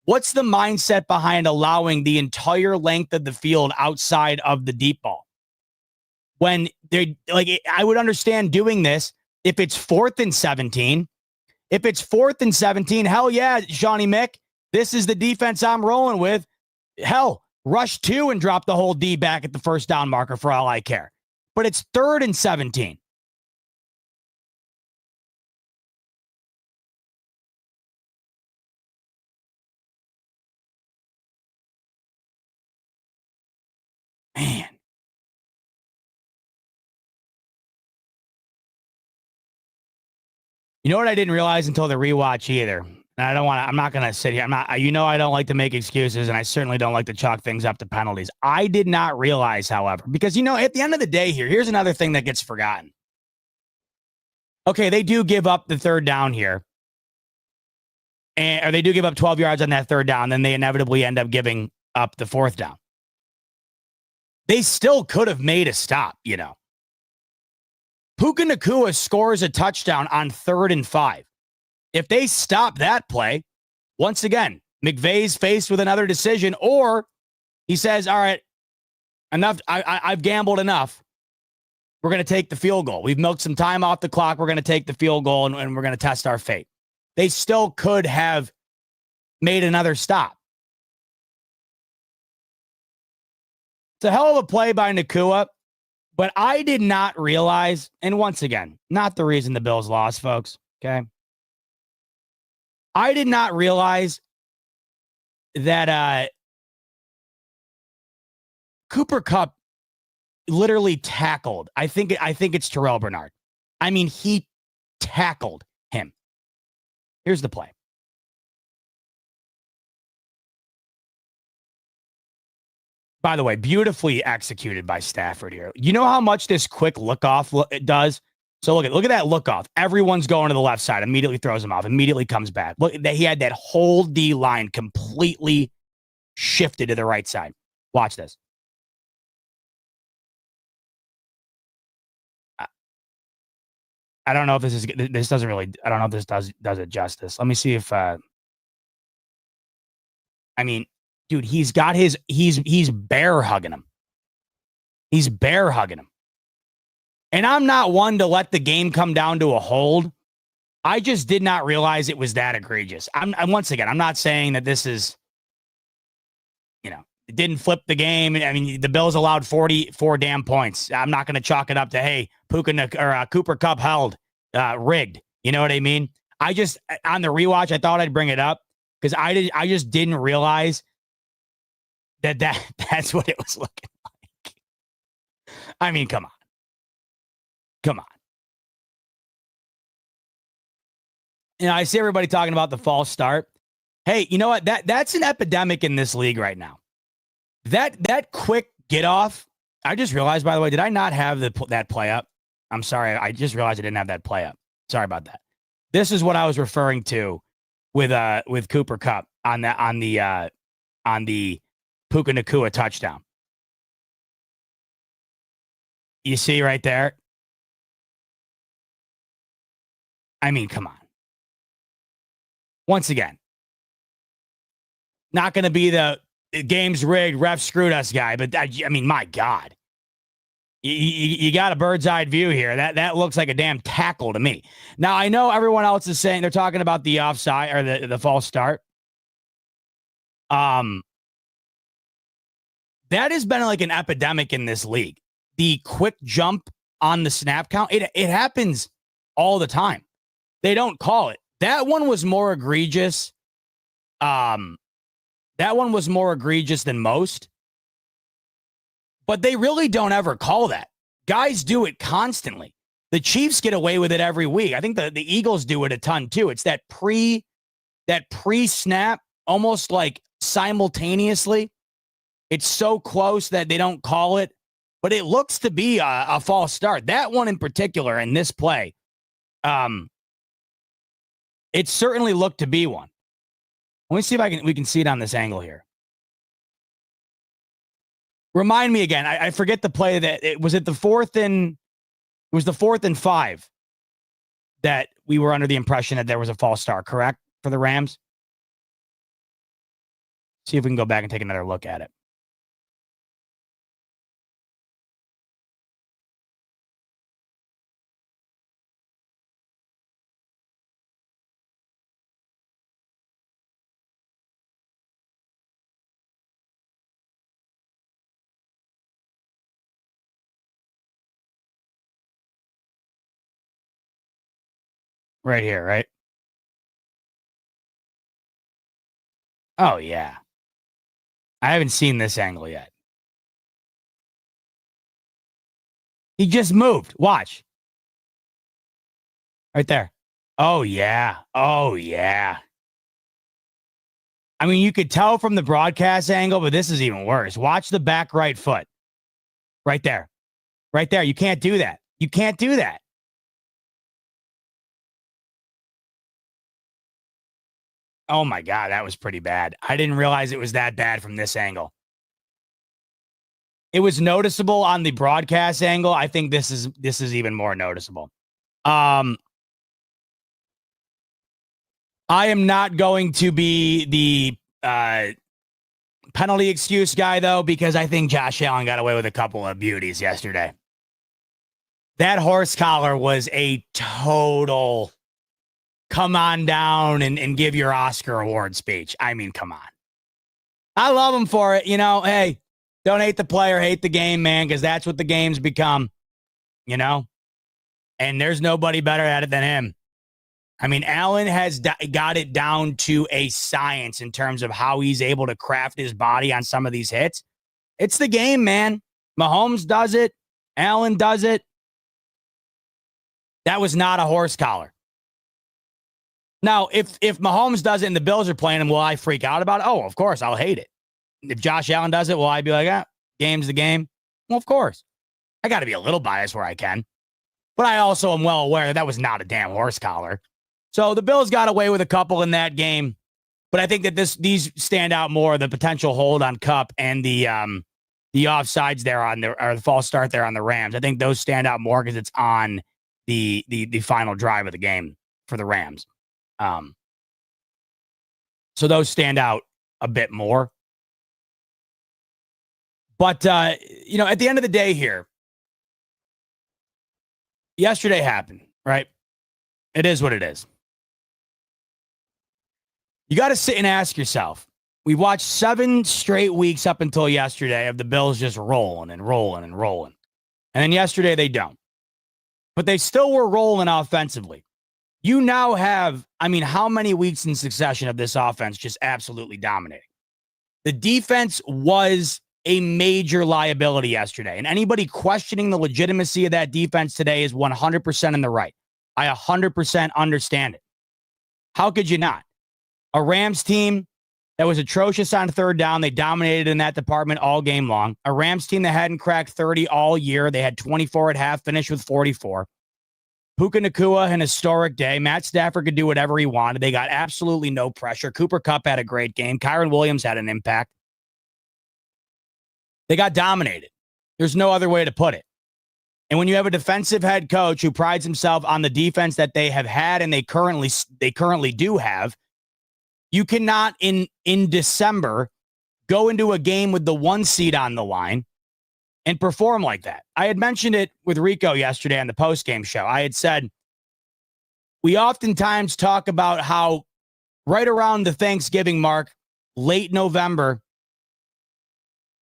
What's the mindset behind allowing the entire length of the field outside of the deep ball? When they I would understand doing this if it's 4th and 17. If it's 4th and 17, hell yeah, Johnny Mick, this is the defense I'm rolling with. Hell, rush 2 and drop the whole D back at the first down marker for all I care. But it's 3rd and 17. Man. You know what I didn't realize until the rewatch either? And I'm not going to sit here. I don't like to make excuses, and I certainly don't like to chalk things up to penalties. I did not realize, however, because, at the end of the day here's another thing that gets forgotten. Okay, they do give up the third down here. Or they do give up 12 yards on that third down, then they inevitably end up giving up the 4th down. They still could have made a stop, Puka Nacua scores a touchdown on 3rd and 5. If they stop that play, once again, McVay's faced with another decision, or he says, all right, enough. I've gambled enough. We're going to take the field goal. We've milked some time off the clock. We're going to take the field goal, and we're going to test our fate. They still could have made another stop. It's a hell of a play by Nacua. But I did not realize, and once again, not the reason the Bills lost, folks, okay? I did not realize that Cooper Kupp literally tackled. I think it's Terrell Bernard. I mean, he tackled him. Here's the play. By the way, beautifully executed by Stafford here. You know how much this quick look-off does? So look at that look-off. Everyone's going to the left side. Immediately throws him off. Immediately comes back. Look, he had that whole D line completely shifted to the right side. Watch this. I don't know if this doesn't really, I don't know if this does it justice. Let me see if, dude, he's bear hugging him. He's bear hugging him. And I'm not one to let the game come down to a hold. I just did not realize it was that egregious. I'm once again, I'm not saying that this is, it didn't flip the game. I mean, the Bills allowed 44 damn points. I'm not going to chalk it up to, hey, Cooper Kupp held, rigged. You know what I mean? I just, on the rewatch, I thought I'd bring it up because I just didn't realize that's what it was looking like. I mean, come on. I see everybody talking about the false start. Hey, you know what? That's an epidemic in this league right now. That quick get off. I just realized, by the way, did I not have that play up? I'm sorry. I just realized I didn't have that play up. Sorry about that. This is what I was referring to with Cooper Kupp on the Puka Nacua touchdown. You see right there? I mean, come on. Once again, not going to be the game's rigged, ref screwed us guy, but I mean, my God. You got a bird's eye view here. That looks like a damn tackle to me. Now, I know everyone else is saying they're talking about the offside or the false start. That has been like an epidemic in this league. The quick jump on the snap count, it happens all the time. They don't call it. That one was more egregious. That one was more egregious than most. But they really don't ever call that. Guys do it constantly. The Chiefs get away with it every week. I think the Eagles do it a ton too. It's that pre-snap, almost like simultaneously. It's so close that they don't call it, but it looks to be a false start. That one in particular in this play, it certainly looked to be one. Let me see if we can see it on this angle here. Remind me again. I forget the play that it was the 4th and 5 that we were under the impression that there was a false start, correct? For the Rams. See if we can go back and take another look at it. Right here, right? Oh, yeah. I haven't seen this angle yet. He just moved. Watch. Right there. Oh, yeah. Oh, yeah. I mean, you could tell from the broadcast angle, but this is even worse. Watch the back right foot. Right there. Right there. You can't do that. You can't do that. Oh, my God. That was pretty bad. I didn't realize it was that bad from this angle. It was noticeable on the broadcast angle. I think this is even more noticeable. I am not going to be the penalty excuse guy, though, because I think Josh Allen got away with a couple of beauties yesterday. That horse collar was a total come on down and give your Oscar award speech. I mean, come on. I love him for it. You know, hey, don't hate the player, hate the game, man, because that's what the game's become, you know? And there's nobody better at it than him. I mean, Allen has got it down to a science in terms of how he's able to craft his body on some of these hits. It's the game, man. Mahomes does it. Allen does it. That was not a horse collar. Now, if Mahomes does it and the Bills are playing him, will I freak out about it? Oh, of course, I'll hate it. If Josh Allen does it, will I be like, game's the game? Well, of course. I got to be a little biased where I can. But I also am well aware that was not a damn horse collar. So the Bills got away with a couple in that game. But I think that these stand out more, the potential hold on Kupp and the offsides there or the false start there on the Rams. I think those stand out more because it's on the final drive of the game for the Rams. So those stand out a bit more. But, at the end of the day here, yesterday happened, right? It is what it is. You got to sit and ask yourself, we watched 7 straight weeks up until yesterday of the Bills just rolling and rolling and rolling. And then yesterday they don't. But they still were rolling offensively. You now have, how many weeks in succession of this offense just absolutely dominating? The defense was a major liability yesterday. And anybody questioning the legitimacy of that defense today is 100% in the right. I 100% understand it. How could you not? A Rams team that was atrocious on third down. They dominated in that department all game long. A Rams team that hadn't cracked 30 all year. They had 24 at half, finished with 44. Puka Nacua, an historic day. Matt Stafford could do whatever he wanted. They got absolutely no pressure. Cooper Kupp had a great game. Kyron Williams had an impact. They got dominated. There's no other way to put it. And when you have a defensive head coach who prides himself on the defense that they have had and they currently do have, you cannot in December go into a game with the 1 seed on the line and perform like that. I had mentioned it with Rico yesterday on the postgame show. I had said, we oftentimes talk about how right around the Thanksgiving mark, late November,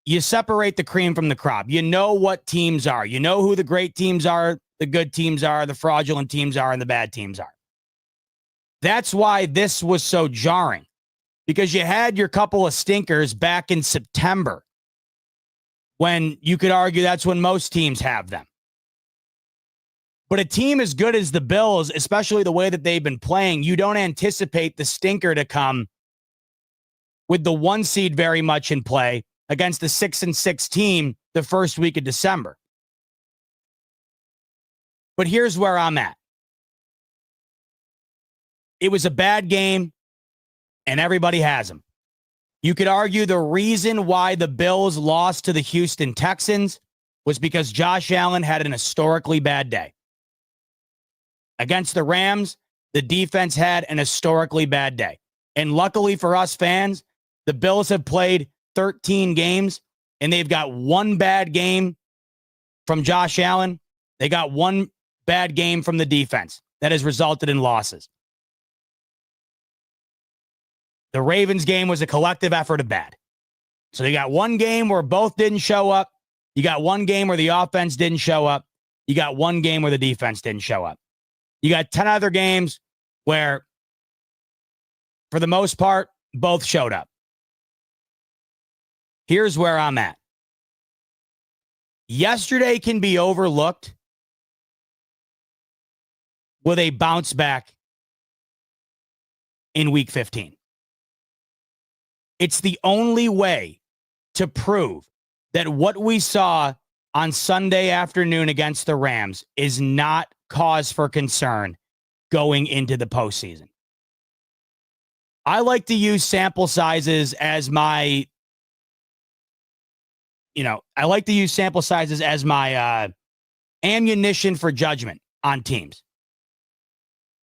you separate the cream from the crop. You know what teams are. You know who the great teams are, the good teams are, the fraudulent teams are, and the bad teams are. That's why this was so jarring, because you had your couple of stinkers back in September when you could argue that's when most teams have them. But a team as good as the Bills, especially the way that they've been playing, you don't anticipate the stinker to come with the 1 seed very much in play against the 6-6 team the first week of December. But here's where I'm at. It was a bad game, and everybody has them. You could argue the reason why the Bills lost to the Houston Texans was because Josh Allen had an historically bad day. Against the Rams, the defense had an historically bad day. And luckily for us fans, the Bills have played 13 games, and they've got one bad game from Josh Allen. They got one bad game from the defense that has resulted in losses. The Ravens game was a collective effort of bad. So you got one game where both didn't show up. You got one game where the offense didn't show up. You got one game where the defense didn't show up. You got 10 other games where, for the most part, both showed up. Here's where I'm at. Yesterday can be overlooked with a bounce back in week 15. It's the only way to prove that what we saw on Sunday afternoon against the Rams is not cause for concern going into the postseason. I like to use sample sizes as my, ammunition for judgment on teams.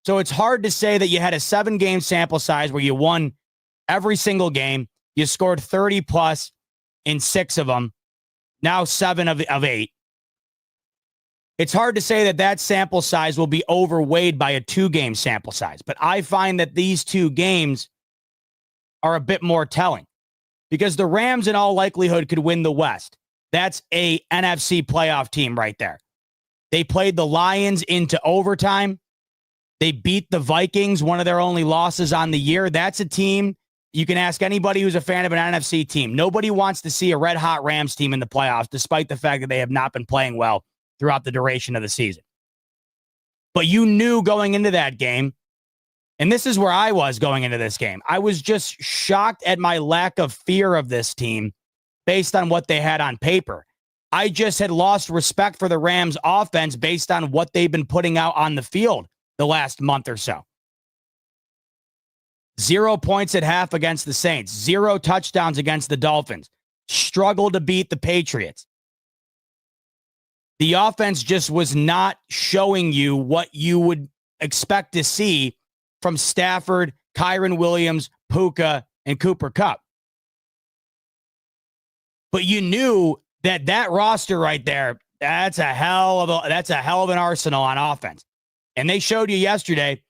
So it's hard to say that you had a 7-game sample size where you won every single game. You scored 30 plus in 6 of them. Now 7 of 8. It's hard to say that that sample size will be overweighed by a 2-game sample size. But I find that these 2 games are a bit more telling, because the Rams in all likelihood could win the West. That's a NFC playoff team right there. They played the Lions into overtime. They beat the Vikings, one of their only losses on the year. That's a team you can ask anybody who's a fan of an NFC team. Nobody wants to see a red-hot Rams team in the playoffs, despite the fact that they have not been playing well throughout the duration of the season. But you knew going into that game, and this is where I was going into this game, I was just shocked at my lack of fear of this team based on what they had on paper. I just had lost respect for the Rams offense based on what they've been putting out on the field the last month or so. 0 points at half against the Saints. 0 touchdowns against the Dolphins. Struggled to beat the Patriots. The offense just was not showing you what you would expect to see from Stafford, Kyron Williams, Puka, and Cooper Kupp. But you knew that roster right there, that's a hell of an arsenal on offense. And they showed you yesterday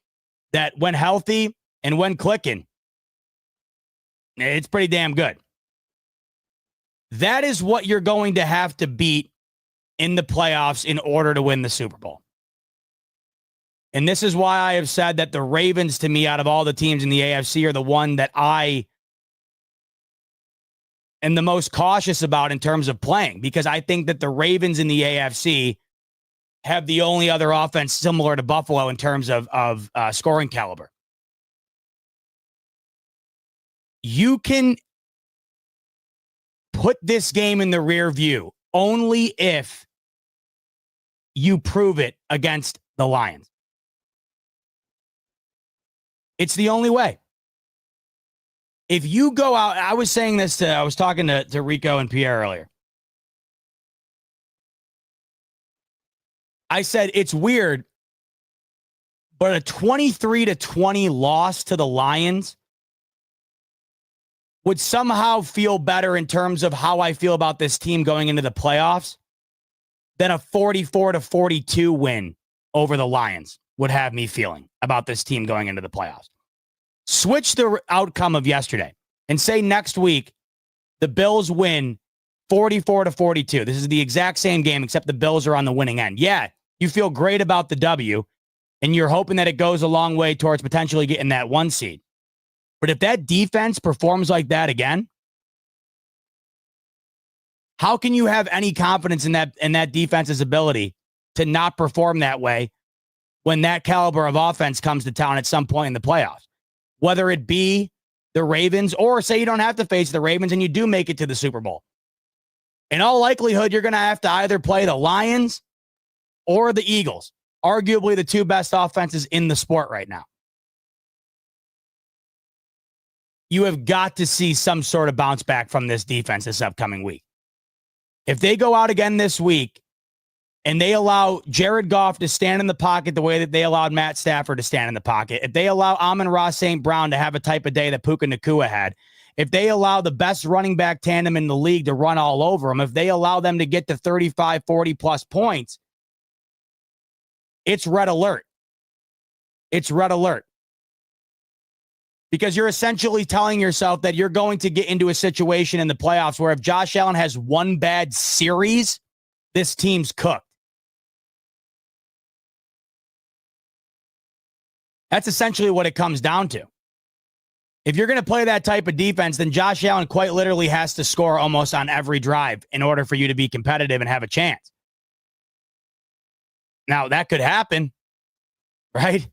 that when healthy and when clicking, it's pretty damn good. That is what you're going to have to beat in the playoffs in order to win the Super Bowl. And this is why I have said that the Ravens, to me, out of all the teams in the AFC, are the one that I am the most cautious about in terms of playing, because I think that the Ravens in the AFC have the only other offense similar to Buffalo in terms of scoring caliber. You can put this game in the rear view only if you prove it against the Lions. It's the only way. If you go out, I was talking to Rico and Pierre earlier. I said, it's weird, but a 23-20 loss to the Lions would somehow feel better in terms of how I feel about this team going into the playoffs than a 44-42 win over the Lions would have me feeling about this team going into the playoffs. Switch the outcome of yesterday. and say next week the Bills win 44-42. This is the exact same game, except the Bills are on the winning end. Yeah, you feel great about the W, and you're hoping that it goes a long way towards potentially getting that 1 seed. But if that defense performs like that again, how can you have any confidence in that defense's ability to not perform that way when that caliber of offense comes to town at some point in the playoffs? Whether it be the Ravens, or say you don't have to face the Ravens and you do make it to the Super Bowl. In all likelihood, you're going to have to either play the Lions or the Eagles, arguably the two best offenses in the sport right now. You have got to see some sort of bounce back from this defense this upcoming week. If they go out again this week and they allow Jared Goff to stand in the pocket the way that they allowed Matt Stafford to stand in the pocket, if they allow Amon-Ra St. Brown to have a type of day that Puka Nacua had, if they allow the best running back tandem in the league to run all over them, if they allow them to get to 35, 40-plus points, it's red alert. It's red alert. Because you're essentially telling yourself that you're going to get into a situation in the playoffs where if Josh Allen has one bad series, this team's cooked. That's essentially what it comes down to. If you're going to play that type of defense, then Josh Allen quite literally has to score almost on every drive in order for you to be competitive and have a chance. Now, that could happen, right?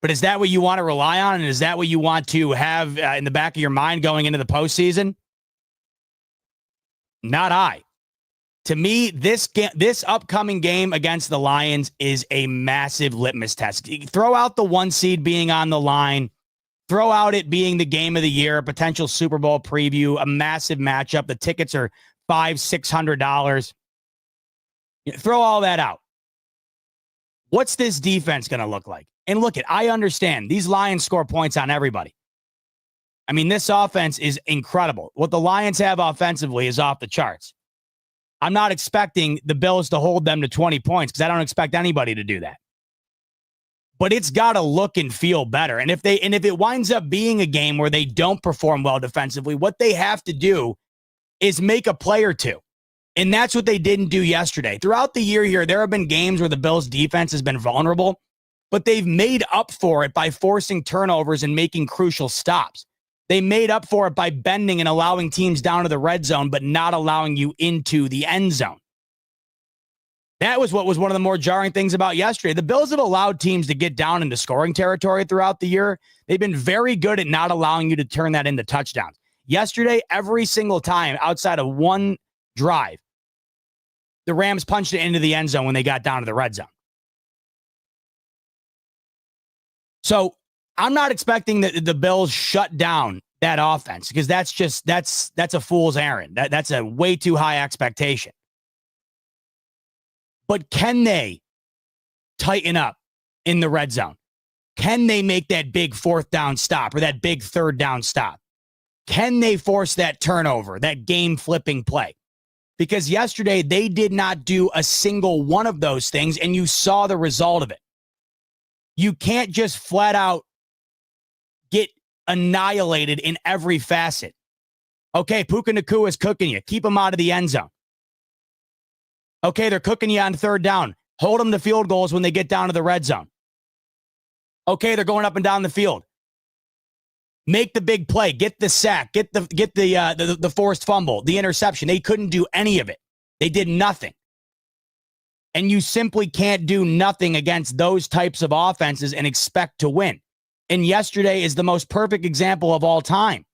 But is that what you want to rely on? And is that what you want to have in the back of your mind going into the postseason? Not I. To me, this upcoming game against the Lions is a massive litmus test. Throw out the 1 seed being on the line. Throw out it being the game of the year, a potential Super Bowl preview, a massive matchup. The tickets are $500-$600. Throw all that out. What's this defense going to look like? And look, I understand these Lions score points on everybody. I mean, this offense is incredible. What the Lions have offensively is off the charts. I'm not expecting the Bills to hold them to 20 points because I don't expect anybody to do that. But it's got to look and feel better. And if it winds up being a game where they don't perform well defensively, what they have to do is make a play or two. And that's what they didn't do yesterday. Throughout the year here, there have been games where the Bills' defense has been vulnerable, but they've made up for it by forcing turnovers and making crucial stops. They made up for it by bending and allowing teams down to the red zone, but not allowing you into the end zone. That was what was one of the more jarring things about yesterday. The Bills have allowed teams to get down into scoring territory throughout the year. They've been very good at not allowing you to turn that into touchdowns. Yesterday, every single time outside of one drive, the Rams punched it into the end zone when they got down to the red zone. So I'm not expecting that the Bills shut down that offense because that's a fool's errand. That's a way too high expectation. But can they tighten up in the red zone? Can they make that big 4th down stop or that big 3rd down stop? Can they force that turnover, that game-flipping play? Because yesterday they did not do a single one of those things, and you saw the result of it. You can't just flat out get annihilated in every facet. Okay, Puka Nacua is cooking you. Keep him out of the end zone. Okay, they're cooking you on 3rd down. Hold them to field goals when they get down to the red zone. Okay, they're going up and down the field. Make the big play. Get the sack. Get the forced fumble, the interception. They couldn't do any of it. They did nothing. And you simply can't do nothing against those types of offenses and expect to win. And yesterday is the most perfect example of all time.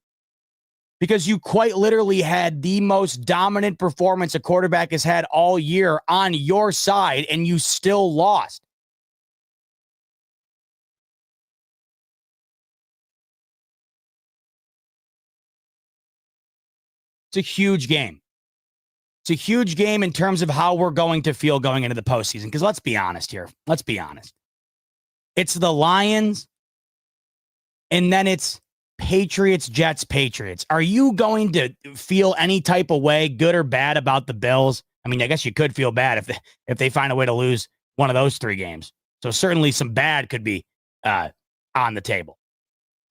Because you quite literally had the most dominant performance a quarterback has had all year on your side, and you still lost. It's a huge game. It's a huge game in terms of how we're going to feel going into the postseason. Because let's be honest here. Let's be honest. It's the Lions, and then it's Patriots, Jets, Patriots. Are you going to feel any type of way, good or bad, about the Bills? I mean, I guess you could feel bad if they find a way to lose one of those 3 games. So certainly some bad could be on the table.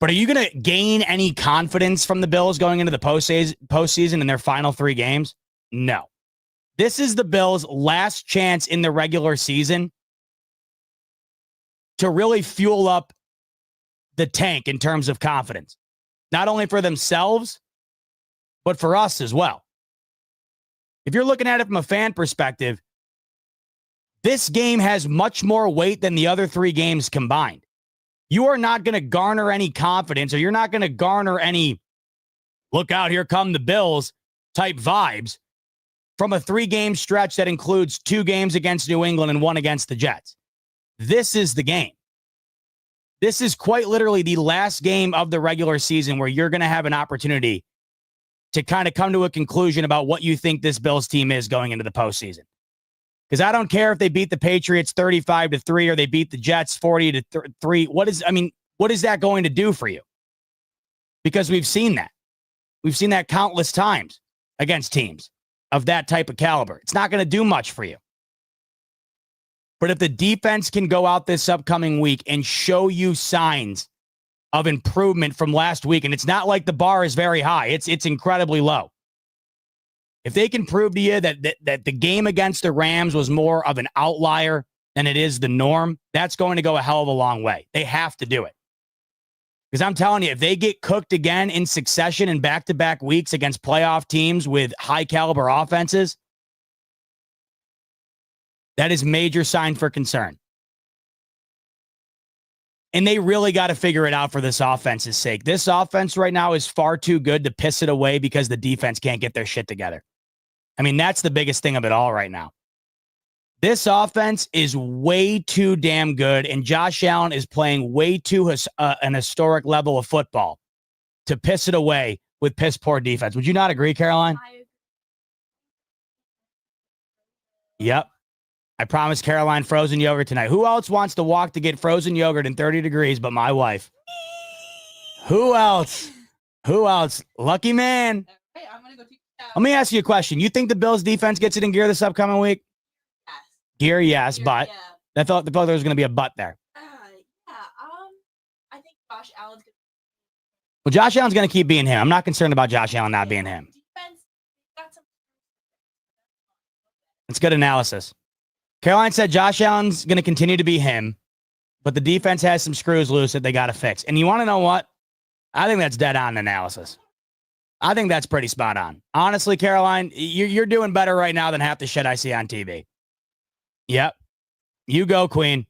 But are you going to gain any confidence from the Bills going into the postseason in their final 3 games? No. This is the Bills' last chance in the regular season to really fuel up the tank in terms of confidence, not only for themselves, but for us as well. If you're looking at it from a fan perspective, this game has much more weight than the other 3 games combined. You are not going to garner any confidence, or you're not going to garner any look out, here come the Bills type vibes from a 3-game stretch that includes 2 games against New England and 1 against the Jets. This is the game. This is quite literally the last game of the regular season where you're going to have an opportunity to kind of come to a conclusion about what you think this Bills team is going into the postseason. Because I don't care if they beat the Patriots 35-3 or they beat the Jets 40-3. What is that going to do for you? Because we've seen that. We've seen that countless times against teams of that type of caliber. It's not going to do much for you. But if the defense can go out this upcoming week and show you signs of improvement from last week, and it's not like the bar is very high, it's incredibly low. If they can prove to you that the game against the Rams was more of an outlier than it is the norm, that's going to go a hell of a long way. They have to do it. Because I'm telling you, if they get cooked again in succession in back-to-back weeks against playoff teams with high-caliber offenses, that is major sign for concern. And they really got to figure it out for this offense's sake. This offense right now is far too good to piss it away because the defense can't get their shit together. I mean, that's the biggest thing of it all right now. This offense is way too damn good, and Josh Allen is playing way too an historic level of football to piss it away with piss poor defense. Would you not agree, Caroline? Yep. I promised Caroline frozen yogurt tonight. Who else wants to walk to get frozen yogurt in 30 degrees but my wife? Who else? Who else? Lucky man. Hey, I'm gonna go take a shower. Let me ask you a question. You think the Bills defense gets it in gear this upcoming week? Yes. Gear, yes, but Yeah. I thought there was going to be a but there. I think Josh Allen's gonna Well, Josh Allen's going to keep being him. I'm not concerned about Josh Allen not being him. defense got some. It's good analysis. Caroline said Josh Allen's going to continue to be him, but the defense has some screws loose that they got to fix. And you want to know what? I think that's dead on analysis. I think that's pretty spot on. Honestly, Caroline, you're doing better right now than half the shit I see on TV. Yep. You go, Queen.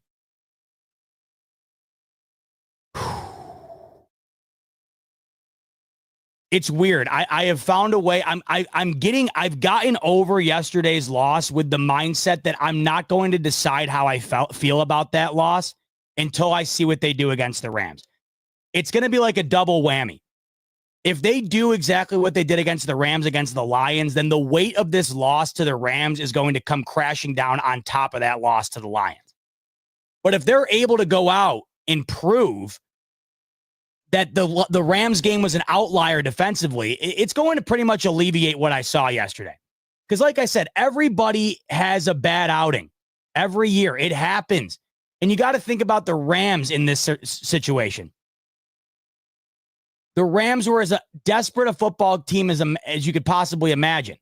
It's weird. I have found a way. I've gotten over yesterday's loss with the mindset that I'm not going to decide how I feel about that loss until I see what they do against the Rams. It's going to be like a double whammy. If they do exactly what they did against the Rams, against the Lions, then the weight of this loss to the Rams is going to come crashing down on top of that loss to the Lions. But if they're able to go out and prove that the Rams game was an outlier defensively, it's going to pretty much alleviate what I saw yesterday. Because like I said, everybody has a bad outing every year. It happens. And you got to think about the Rams in this situation. The Rams were as desperate a football team as you could possibly imagine.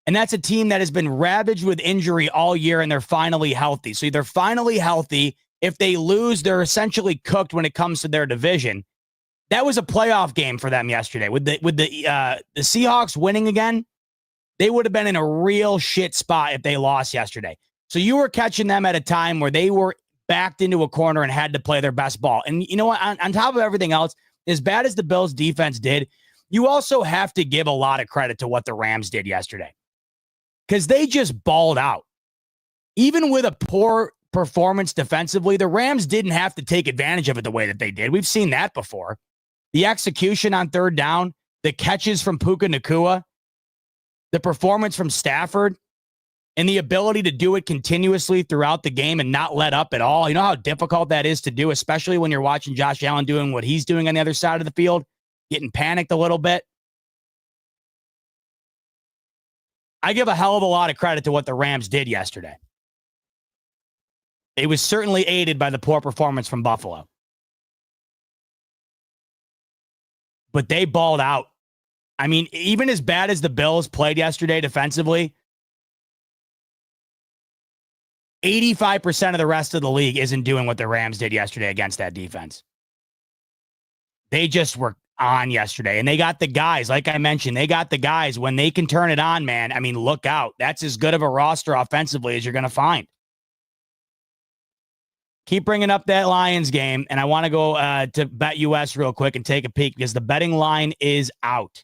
And that's a team that has been ravaged with injury all year, and they're finally healthy. So they're finally healthy. If they lose, they're essentially cooked when it comes to their division. That was a playoff game for them yesterday. With the Seahawks winning again, they would have been in a real shit spot if they lost yesterday. So you were catching them at a time where they were backed into a corner and had to play their best ball. And you know what? On top of everything else, as bad as the Bills defense did, you also have to give a lot of credit to what the Rams did yesterday. Because they just balled out. Even with a poor performance defensively, the Rams didn't have to take advantage of it the way that they did. We've seen that before. The execution on third down, the catches from Puka Nacua, the performance from Stafford, and the ability to do it continuously throughout the game and not let up at all. You know how difficult that is to do, especially when you're watching Josh Allen doing what he's doing on the other side of the field, getting panicked a little bit. I give a hell of a lot of credit to what the Rams did yesterday. It was certainly aided by the poor performance from Buffalo. but they balled out. I mean, even as bad as the Bills played yesterday defensively, 85% of the rest of the league isn't doing what the Rams did yesterday against that defense. They just were on yesterday, and they got the guys. Like I mentioned, they got the guys. When they can turn it on, man, I mean, look out. That's as good of a roster offensively as you're going to find. Keep bringing up that Lions game, and I want to go to BetUS real quick and take a peek because the betting line is out,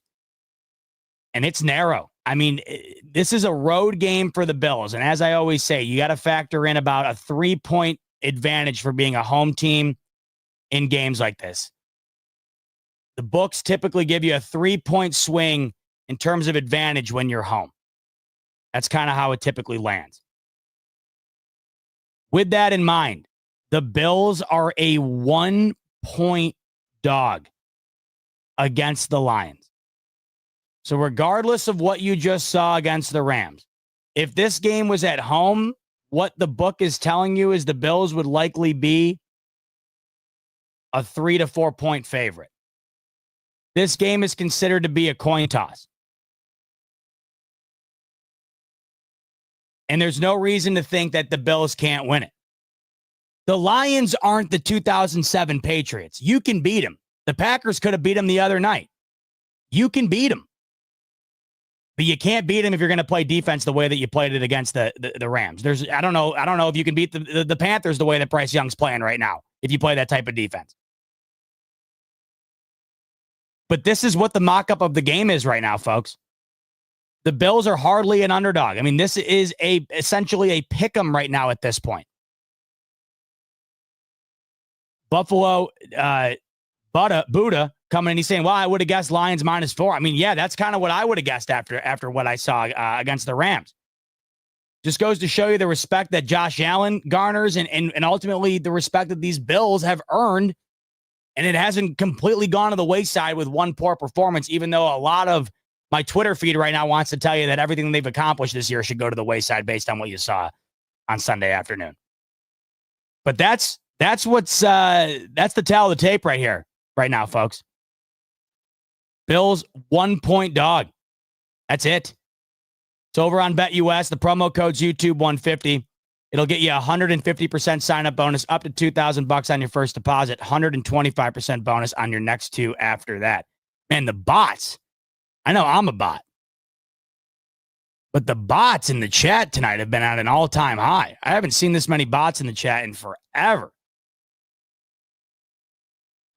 and it's narrow. I mean, this is a road game for the Bills. And as I always say, you got to factor in about a 3-point advantage for being a home team in games like this. The books typically give you a 3-point swing in terms of advantage when you're home. That's kind of how it typically lands. With that in mind, the Bills are a 1-point dog against the Lions. So regardless of what you just saw against the Rams, if this game was at home, what the book is telling you is the Bills would likely be a 3 to 4 point favorite. This game is considered to be a coin toss. And there's no reason to think that the Bills can't win it. The Lions aren't the 2007 Patriots. You can beat them. The Packers could have beat them the other night. You can beat them. But you can't beat them if you're going to play defense the way that you played it against the Rams. I don't know if you can beat the Panthers the way that Bryce Young's playing right now if you play that type of defense. But this is what the mock-up of the game is right now, folks. The Bills are hardly an underdog. I mean, this is essentially a pick 'em right now at this point. Buffalo, Buddha coming in, he's saying, well, I would have guessed Lions -4. I mean, yeah, that's kind of what I would have guessed after what I saw against the Rams. Just goes to show you the respect that Josh Allen garners and ultimately the respect that these Bills have earned. And it hasn't completely gone to the wayside with one poor performance, even though a lot of my Twitter feed right now wants to tell you that everything they've accomplished this year should go to the wayside based on what you saw on Sunday afternoon. But that's the tale of the tape right here, right now, folks. Bills 1-point dog. That's it. It's over on BetUS. The promo code's YouTube150. It'll get you a 150% sign-up bonus up to $2,000 on your first deposit, 125% bonus on your next two after that. Man, the bots. I know I'm a bot. But the bots in the chat tonight have been at an all-time high. I haven't seen this many bots in the chat in forever.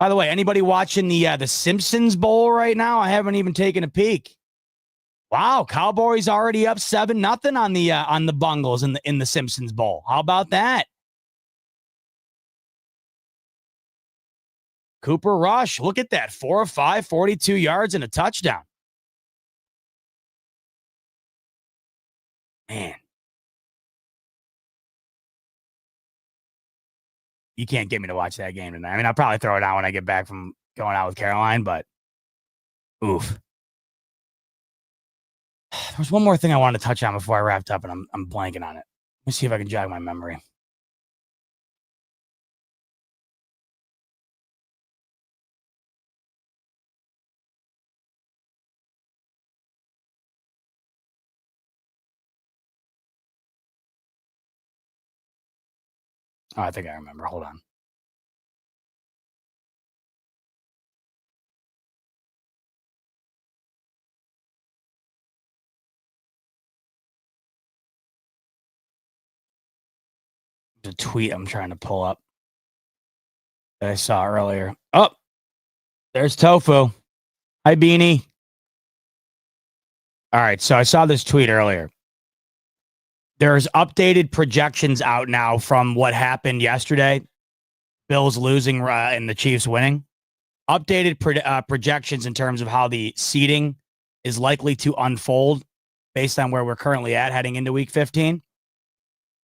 By the way, anybody watching the Simpsons Bowl right now? I haven't even taken a peek. Wow, Cowboys already up 7-0 on the Bungles in the Simpsons Bowl. How about that? Cooper Rush, look at that. 4 of 5, 42 yards and a touchdown. Man. You can't get me to watch that game tonight. I mean, I'll probably throw it on when I get back from going out with Caroline, but oof. There's one more thing I wanted to touch on before I wrapped up, and I'm blanking on it. Let me see if I can jog my memory. Oh, I think I remember. Hold on. The tweet I'm trying to pull up that I saw earlier. Oh, there's Tofu. Hi, Beanie. All right, so I saw this tweet earlier. There's updated projections out now from what happened yesterday. Bills losing and the Chiefs winning. Updated projections in terms of how the seeding is likely to unfold based on where we're currently at heading into Week 15.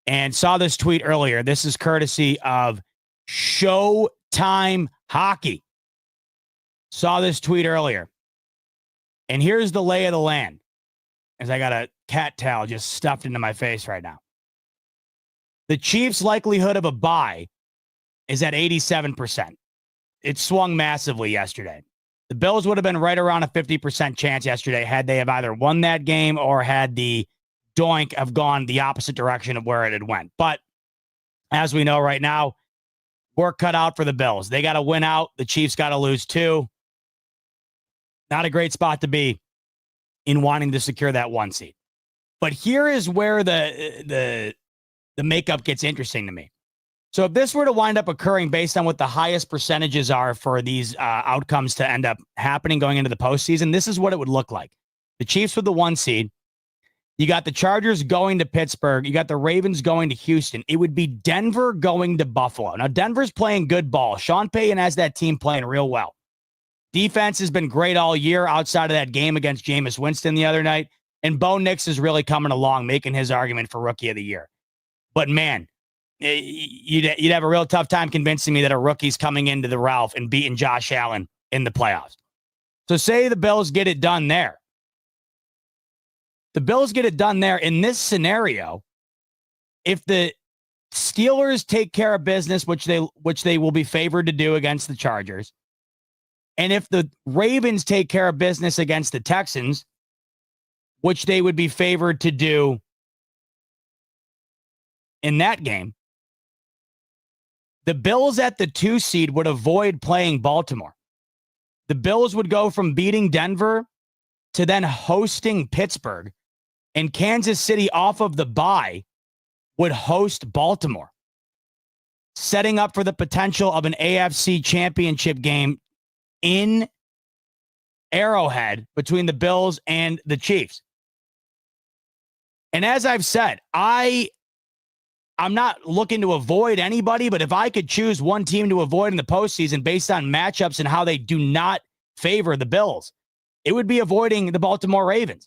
And saw this tweet earlier. This is courtesy of Showtime Hockey. Saw this tweet earlier. And here's the lay of the land. As I got a cat tail just stuffed into my face right now. The Chiefs' likelihood of a bye is at 87%. It swung massively yesterday. The Bills would have been right around a 50% chance yesterday had they have either won that game or had the doink have gone the opposite direction of where it had went. But as we know right now, work cut out for the Bills. They got to win out. The Chiefs got to lose too. Not a great spot to be in wanting to secure that 1 seed. But here is where the makeup gets interesting to me. So if this were to wind up occurring based on what the highest percentages are for these outcomes to end up happening going into the postseason, this is what it would look like. The Chiefs with the 1 seed. You got the Chargers going to Pittsburgh. You got the Ravens going to Houston. It would be Denver going to Buffalo. Now, Denver's playing good ball. Sean Payton has that team playing real well. Defense has been great all year outside of that game against Jameis Winston the other night. And Bo Nix is really coming along, making his argument for Rookie of the Year. But, man, you'd have a real tough time convincing me that a rookie's coming into the Ralph and beating Josh Allen in the playoffs. So say the Bills get it done there. The Bills get it done there in this scenario. If the Steelers take care of business, which they will be favored to do against the Chargers, and if the Ravens take care of business against the Texans, which they would be favored to do in that game, the Bills at the 2 seed would avoid playing Baltimore. The Bills would go from beating Denver to then hosting Pittsburgh, and Kansas City off of the bye would host Baltimore, setting up for the potential of an AFC championship game in Arrowhead between the Bills and the Chiefs. And as I've said, I'm not looking to avoid anybody, but if I could choose one team to avoid in the postseason based on matchups and how they do not favor the Bills, it would be avoiding the Baltimore Ravens.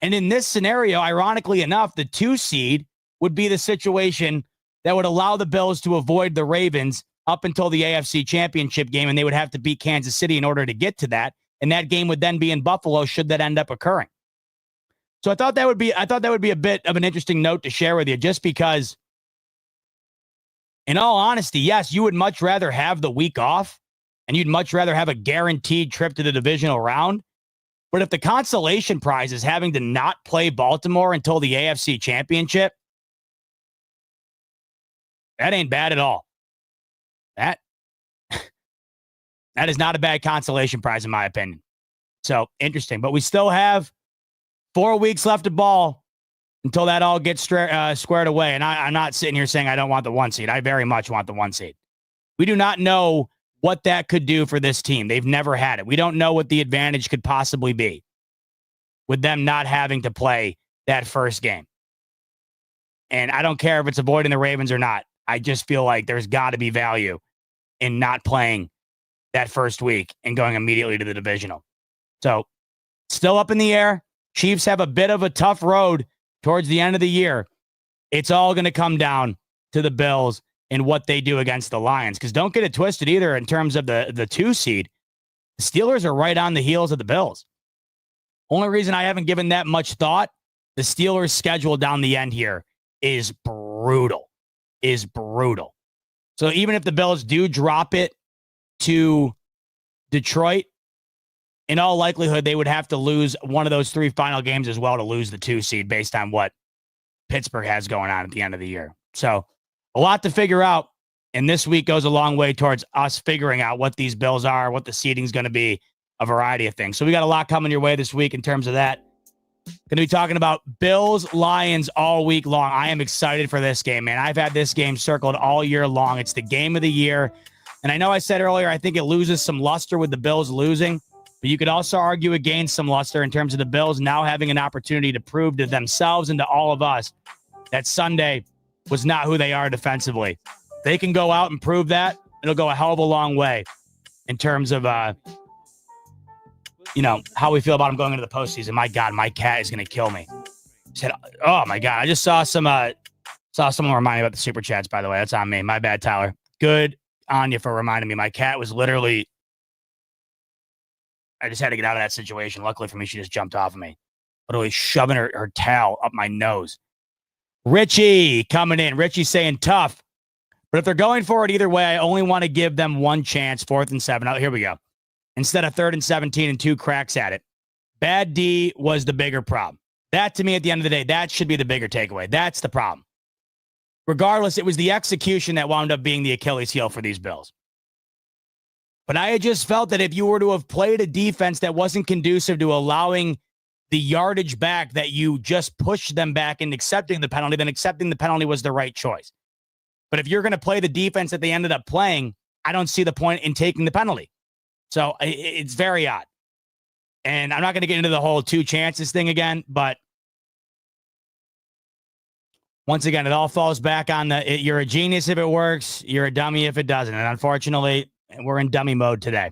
And in this scenario, ironically enough, the 2 seed would be the situation that would allow the Bills to avoid the Ravens up until the AFC championship game, and they would have to beat Kansas City in order to get to that. And that game would then be in Buffalo should that end up occurring. So I thought that would be a bit of an interesting note to share with you, just because, in all honesty, yes, you would much rather have the week off and you'd much rather have a guaranteed trip to the divisional round. But if the consolation prize is having to not play Baltimore until the AFC championship, that ain't bad at all. That is not a bad consolation prize, in my opinion. So interesting. But we still have 4 weeks left of ball until that all gets squared away. And I'm not sitting here saying I don't want the 1 seed. I very much want the 1 seed. We do not know what that could do for this team. They've never had it. We don't know what the advantage could possibly be with them not having to play that first game. And I don't care if it's avoiding the Ravens or not. I just feel like there's got to be value in not playing that first week and going immediately to the divisional. So still up in the air. Chiefs have a bit of a tough road towards the end of the year. It's all going to come down to the Bills and what they do against the Lions. Because don't get it twisted either in terms of the 2 seed. The Steelers are right on the heels of the Bills. Only reason I haven't given that much thought, the Steelers' schedule down the end here is brutal. So even if the Bills do drop it to Detroit, in all likelihood, they would have to lose one of those 3 final games as well to lose the 2 seed based on what Pittsburgh has going on at the end of the year. So a lot to figure out. And this week goes a long way towards us figuring out what these Bills are, what the seeding's going to be, a variety of things. So we got a lot coming your way this week in terms of that. Going to be talking about Bills, Lions all week long. I am excited for this game, man. I've had this game circled all year long. It's the game of the year. And I know I said earlier, I think it loses some luster with the Bills losing, but you could also argue it gains some luster in terms of the Bills now having an opportunity to prove to themselves and to all of us that Sunday was not who they are defensively. They can go out and prove that. It'll go a hell of a long way in terms of, how we feel about them going into the postseason. My God, my cat is going to kill me. He said, oh, my God. I just saw someone remind me about the super chats, by the way. That's on me. My bad, Tyler. Good on you for reminding me. My cat was literally, I just had to get out of that situation. Luckily for me, she just jumped off of me. Literally shoving her tail up my nose. Richie coming in. Richie saying tough. But if they're going for it either way, I only want to give them one chance, 4th and 7. Oh, here we go. instead of 3rd and 17 and 2 cracks at it. Bad D was the bigger problem. That, to me, at the end of the day, that should be the bigger takeaway. That's the problem. Regardless, it was the execution that wound up being the Achilles heel for these Bills. But I had just felt that if you were to have played a defense that wasn't conducive to allowing the yardage back, that you just pushed them back and accepting the penalty, then accepting the penalty was the right choice. But if you're going to play the defense that they ended up playing, I don't see the point in taking the penalty. So it's very odd. And I'm not going to get into the whole 2 chances thing again, but once again, it all falls back on you're a genius if it works, you're a dummy if it doesn't. And unfortunately, we're in dummy mode today.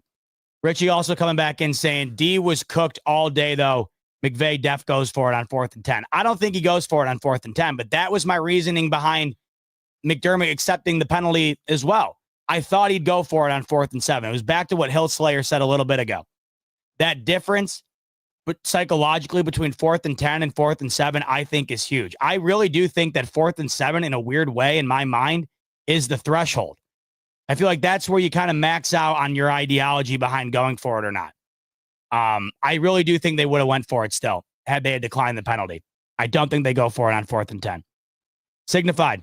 Richie also coming back in saying D was cooked all day, though. McVay def goes for it on 4th and 10. I don't think he goes for it on 4th and 10, but that was my reasoning behind McDermott accepting the penalty as well. I thought he'd go for it on 4th and 7. It was back to what Hill Slayer said a little bit ago. That difference, but psychologically between 4th and 10 and 4th and 7, I think is huge. I really do think that 4th and 7, in a weird way, in my mind, is the threshold. I feel like that's where you kind of max out on your ideology behind going for it or not. I really do think they would have went for it still had they had declined the penalty. I don't think they go for it on 4th and 10. Signified.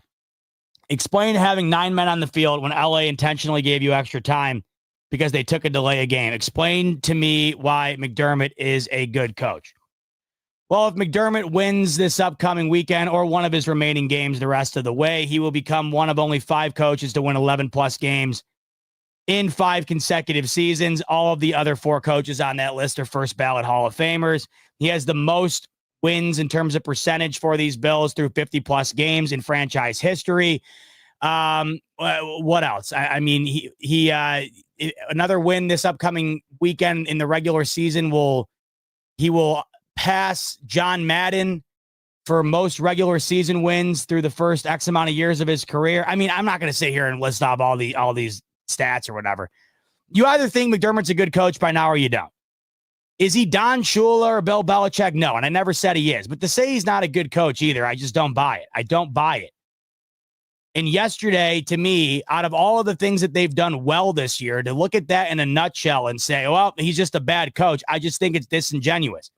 Explain having 9 men on the field when LA intentionally gave you extra time because they took a delay a game. Explain to me why McDermott is a good coach. Well, if McDermott wins this upcoming weekend or one of his remaining games the rest of the way, he will become one of only 5 coaches to win 11-plus games in 5 consecutive seasons. All of the other 4 coaches on that list are first-ballot Hall of Famers. He has the most wins in terms of percentage for these Bills through 50-plus games in franchise history. What else? I mean, he another win this upcoming weekend in the regular season he will pass John Madden for most regular season wins through the first X amount of years of his career. I mean, I'm not going to sit here and list off all these stats or whatever. You either think McDermott's a good coach by now or you don't. Is he Don Shula or Bill Belichick? No, and I never said he is. But to say he's not a good coach either, I just don't buy it. I don't buy it. And yesterday, to me, out of all of the things that they've done well this year, to look at that in a nutshell and say, well, he's just a bad coach, I just think it's disingenuous.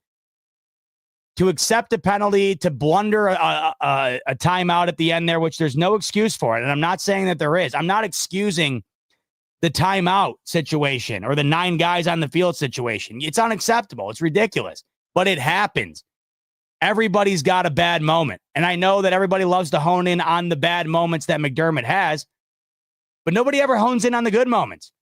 To accept a penalty, to blunder a timeout at the end there, which there's no excuse for it. And I'm not saying that there is. I'm not excusing the timeout situation or the 9 guys on the field situation. It's unacceptable. It's ridiculous. But it happens. Everybody's got a bad moment. And I know that everybody loves to hone in on the bad moments that McDermott has, but nobody ever hones in on the good moments.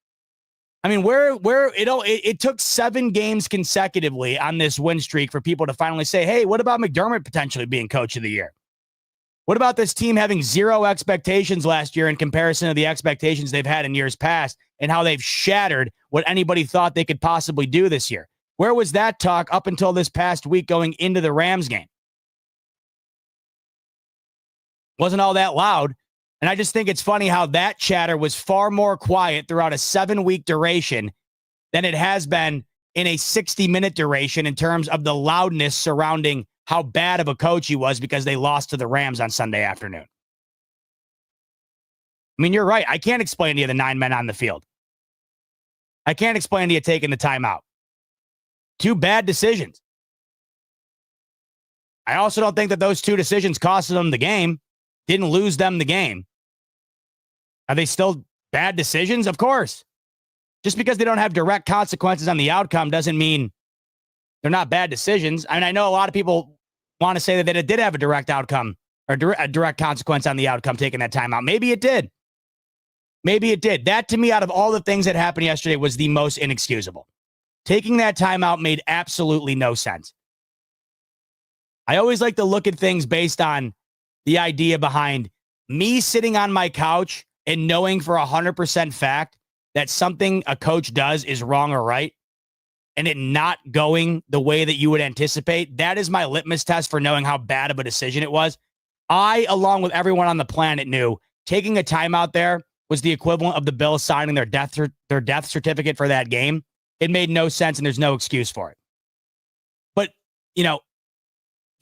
I mean, it took 7 games consecutively on this win streak for people to finally say, hey, what about McDermott potentially being coach of the year? What about this team having 0 expectations last year in comparison to the expectations they've had in years past and how they've shattered what anybody thought they could possibly do this year? Where was that talk up until this past week going into the Rams game? Wasn't all that loud. And I just think it's funny how that chatter was far more quiet throughout a 7-week duration than it has been in a 60-minute duration in terms of the loudness surrounding how bad of a coach he was because they lost to the Rams on Sunday afternoon. I mean, you're right. I can't explain to you the 9 men on the field. I can't explain to you taking the timeout. 2 bad decisions. I also don't think that those 2 decisions costed them the game, didn't lose them the game. Are they still bad decisions? Of course. Just because they don't have direct consequences on the outcome doesn't mean they're not bad decisions. I mean, I know a lot of people want to say that it did have a direct outcome or a direct consequence on the outcome taking that timeout. Maybe it did. Maybe it did. That, to me, out of all the things that happened yesterday, was the most inexcusable. Taking that timeout made absolutely no sense. I always like to look at things based on the idea behind me sitting on my couch and knowing for 100% fact that something a coach does is wrong or right, and it not going the way that you would anticipate. That is my litmus test for knowing how bad of a decision it was. I, along with everyone on the planet, knew taking a timeout there was the equivalent of the Bills signing their death certificate for that game. It made no sense, and there's no excuse for it. But,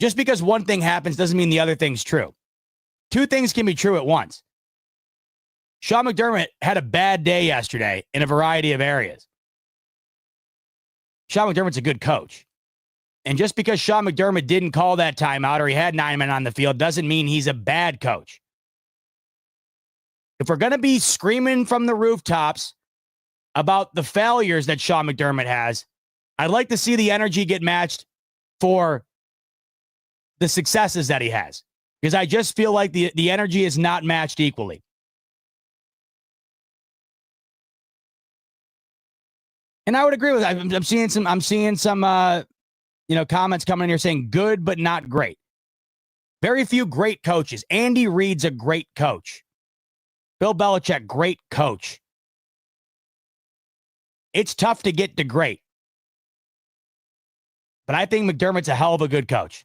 just because one thing happens doesn't mean the other thing's true. 2 things can be true at once. Sean McDermott had a bad day yesterday in a variety of areas. Sean McDermott's a good coach. And just because Sean McDermott didn't call that timeout or he had 9 men on the field doesn't mean he's a bad coach. If we're going to be screaming from the rooftops about the failures that Sean McDermott has, I'd like to see the energy get matched for the successes that he has. Because I just feel like the energy is not matched equally. And I would agree with that. I'm seeing some comments coming in here saying good but not great. Very few great coaches. Andy Reid's a great coach. Bill Belichick, great coach. It's tough to get to great. But I think McDermott's a hell of a good coach.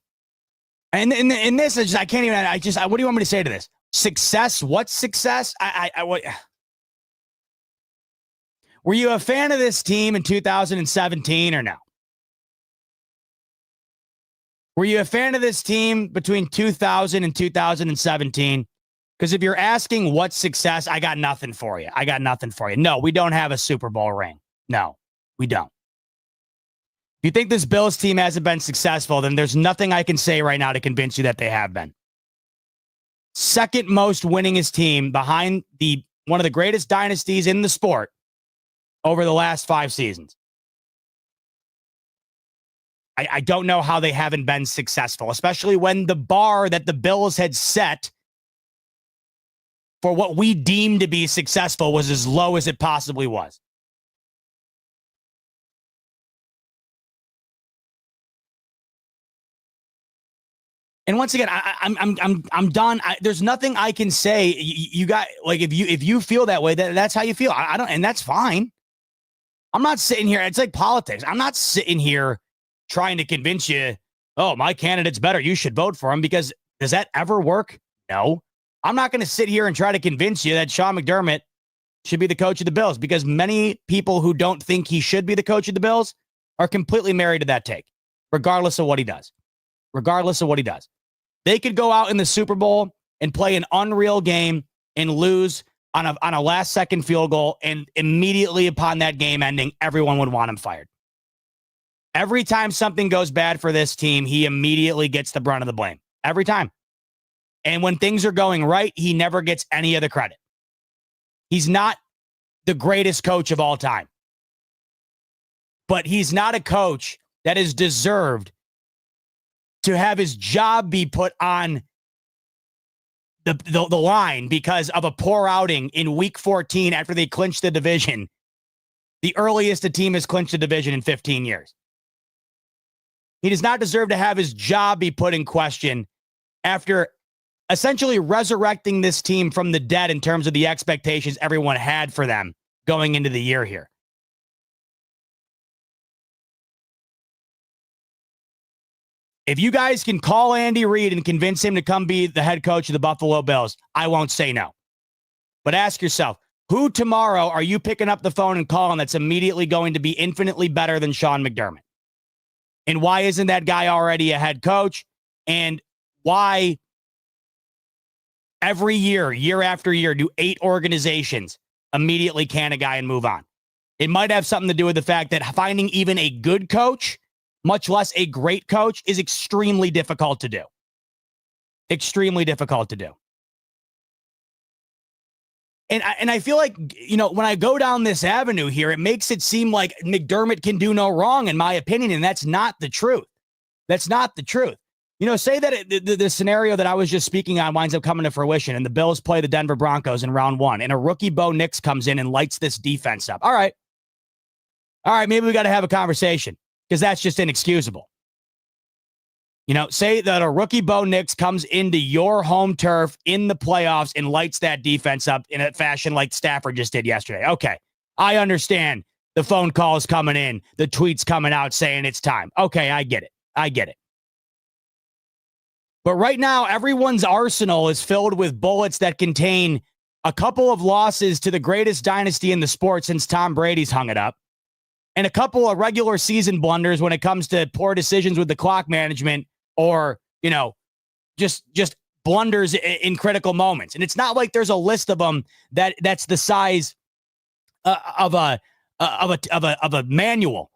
And in this, what do you want me to say to this? Success? What's success? What? Were you a fan of this team in 2017 or no? Were you a fan of this team between 2000 and 2017? Because if you're asking what's success, I got nothing for you. No, we don't have a Super Bowl ring. No, we don't. If you think this Bills team hasn't been successful, then there's nothing I can say right now to convince you that they have been. Second most winningest team behind one of the greatest dynasties in the sport over the last 5 seasons. I don't know how they haven't been successful, especially when the bar that the Bills had set for what we deemed to be successful was as low as it possibly was. And once again, I'm done. There's nothing I can say. You got like if you feel that way, that's how you feel. I don't, and that's fine. I'm not sitting here. It's like politics. I'm not sitting here trying to convince you, oh, my candidate's better, you should vote for him, because does that ever work? No. I'm not going to sit here and try to convince you that Sean McDermott should be the coach of the Bills, because many people who don't think he should be the coach of the Bills are completely married to that take, regardless of what he does. They could go out in the Super Bowl and play an unreal game and lose on a last-second field goal, and immediately upon that game ending, everyone would want him fired. Every time something goes bad for this team, he immediately gets the brunt of the blame. Every time. And when things are going right, he never gets any of the credit. He's not the greatest coach of all time. But he's not a coach that is deserved to have his job be put on the line because of a poor outing in week 14 after they clinched the division, the earliest a team has clinched a division in 15 years. He does not deserve to have his job be put in question after essentially resurrecting this team from the dead in terms of the expectations everyone had for them going into the year here. If you guys can call Andy Reid and convince him to come be the head coach of the Buffalo Bills, I won't say no. But ask yourself, who tomorrow are you picking up the phone and calling that's immediately going to be infinitely better than Sean McDermott? And why isn't that guy already a head coach? And why every year, year after year, do 8 organizations immediately can a guy and move on? It might have something to do with the fact that finding even a good coach, much less a great coach, is extremely difficult to do. Extremely difficult to do. And I feel like, when I go down this avenue here, it makes it seem like McDermott can do no wrong, in my opinion, and that's not the truth. That's not the truth. Say that the scenario that I was just speaking on winds up coming to fruition, and the Bills play the Denver Broncos in round 1, and a rookie Bo Nix comes in and lights this defense up. All right, maybe we got to have a conversation, because that's just inexcusable. Say that a rookie Bo Nix comes into your home turf in the playoffs and lights that defense up in a fashion like Stafford just did yesterday. Okay, I understand the phone calls coming in, the tweets coming out saying it's time. Okay, I get it. But right now, everyone's arsenal is filled with bullets that contain a couple of losses to the greatest dynasty in the sport since Tom Brady's hung it up, and a couple of regular season blunders when it comes to poor decisions with the clock management, or, just blunders in critical moments. And it's not like there's a list of them that's the size of a manual.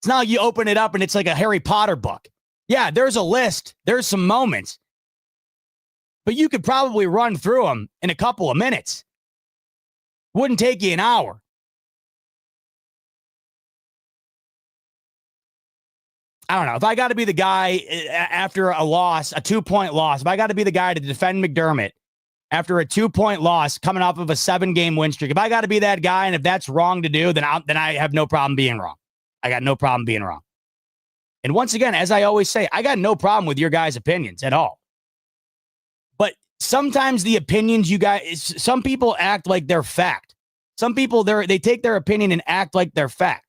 It's not like you open it up and it's like a Harry Potter book. Yeah, there's a list. There's some moments. But you could probably run through them in a couple of minutes. Wouldn't take you an hour. I don't know. If I got to be the guy after a loss, a 2-point loss, if I got to be the guy to defend McDermott after a 2-point loss coming off of a 7-game win streak, if I got to be that guy and if that's wrong to do, then I have no problem being wrong. I got no problem being wrong. And once again, as I always say, I got no problem with your guys' opinions at all. But sometimes the opinions you guys, some people act like they're fact. Some people, they take their opinion and act like they're fact.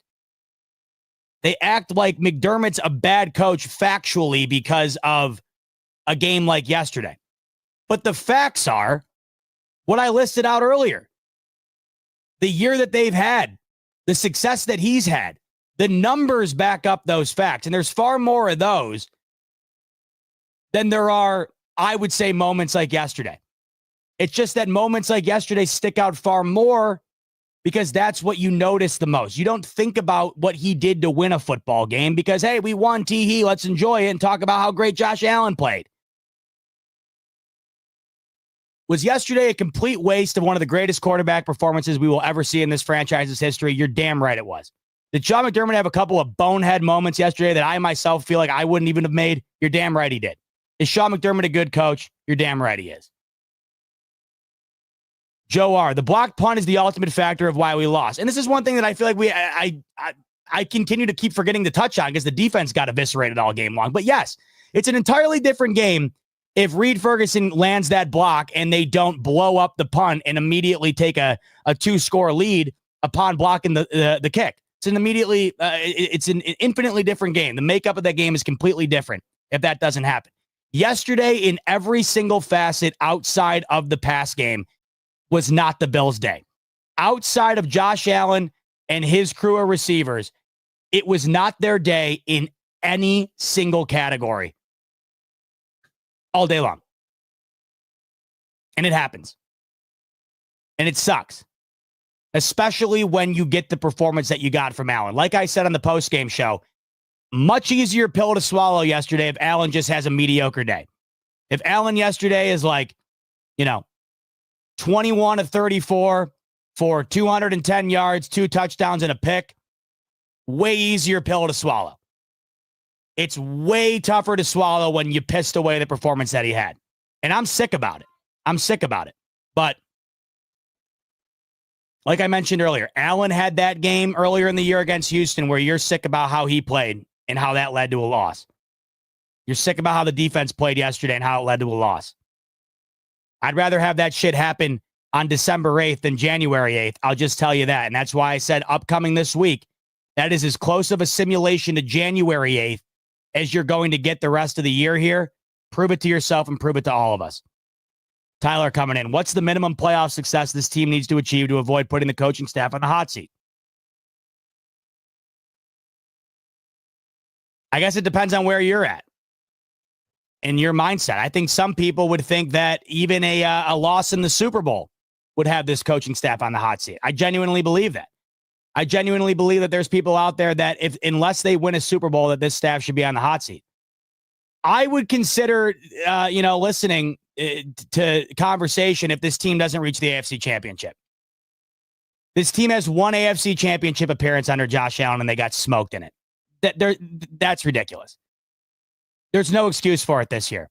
They act like McDermott's a bad coach factually because of a game like yesterday. But the facts are what I listed out earlier. The year that they've had, the success that he's had, the numbers back up those facts. And there's far more of those than there are, I would say, moments like yesterday. It's just that moments like yesterday stick out far more because that's what you notice the most. You don't think about what he did to win a football game because, hey, we won, tee-hee, let's enjoy it and talk about how great Josh Allen played. Was yesterday a complete waste of one of the greatest quarterback performances we will ever see in this franchise's history? You're damn right it was. Did Sean McDermott have a couple of bonehead moments yesterday that I myself feel like I wouldn't even have made? You're damn right he did. Is Sean McDermott a good coach? You're damn right he is. Joe R., the blocked punt is the ultimate factor of why we lost. And this is one thing that I feel like I continue to keep forgetting to touch on because the defense got eviscerated all game long. But yes, it's an entirely different game if Reed Ferguson lands that block and they don't blow up the punt and immediately take a 2-score lead upon blocking the kick. It's an infinitely different game. The makeup of that game is completely different if that doesn't happen. Yesterday, in every single facet outside of the pass game, was not the Bills' day. Outside of Josh Allen and his crew of receivers, it was not their day in any single category all day long. And it happens. And it sucks. Especially when you get the performance that you got from Allen. Like I said on the postgame show, much easier pill to swallow yesterday if Allen just has a mediocre day. If Allen yesterday is like, 21 of 34 for 210 yards, 2 touchdowns, and a pick, way easier pill to swallow. It's way tougher to swallow when you pissed away the performance that he had. And I'm sick about it. But like I mentioned earlier, Allen had that game earlier in the year against Houston where you're sick about how he played and how that led to a loss. You're sick about how the defense played yesterday and how it led to a loss. I'd rather have that shit happen on December 8th than January 8th. I'll just tell you that. And that's why I said upcoming this week, that is as close of a simulation to January 8th as you're going to get the rest of the year here. Prove it to yourself and prove it to all of us. Tyler coming in. What's the minimum playoff success this team needs to achieve to avoid putting the coaching staff on the hot seat? I guess it depends on where you're at in your mindset. I think some people would think that even a loss in the Super Bowl would have this coaching staff on the hot seat. I genuinely believe that. I genuinely believe that there's people out there that unless they win a Super Bowl, that this staff should be on the hot seat. I would consider, listening to conversation if this team doesn't reach the AFC Championship. This team has one AFC Championship appearance under Josh Allen, and they got smoked in it. That's ridiculous. There's no excuse for it this year.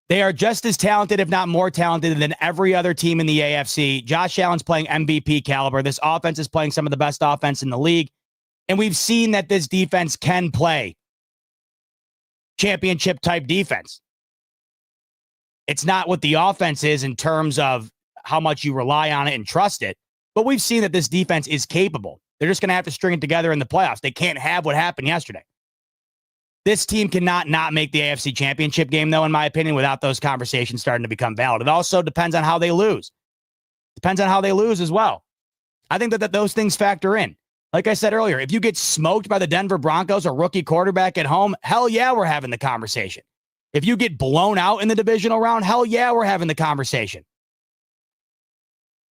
They are just as talented, if not more talented, than every other team in the AFC. Josh Allen's playing MVP caliber. This offense is playing some of the best offense in the league. And we've seen that this defense can play championship-type defense. It's not what the offense is in terms of how much you rely on it and trust it, but we've seen that this defense is capable. They're just going to have to string it together in the playoffs. They can't have what happened yesterday. This team cannot not make the AFC Championship game, though, in my opinion, without those conversations starting to become valid. It also depends on how they lose. Depends on how they lose as well. I think that those things factor in. Like I said earlier, if you get smoked by the Denver Broncos, a rookie quarterback at home, hell yeah, we're having the conversation. If you get blown out in the divisional round, hell yeah, we're having the conversation.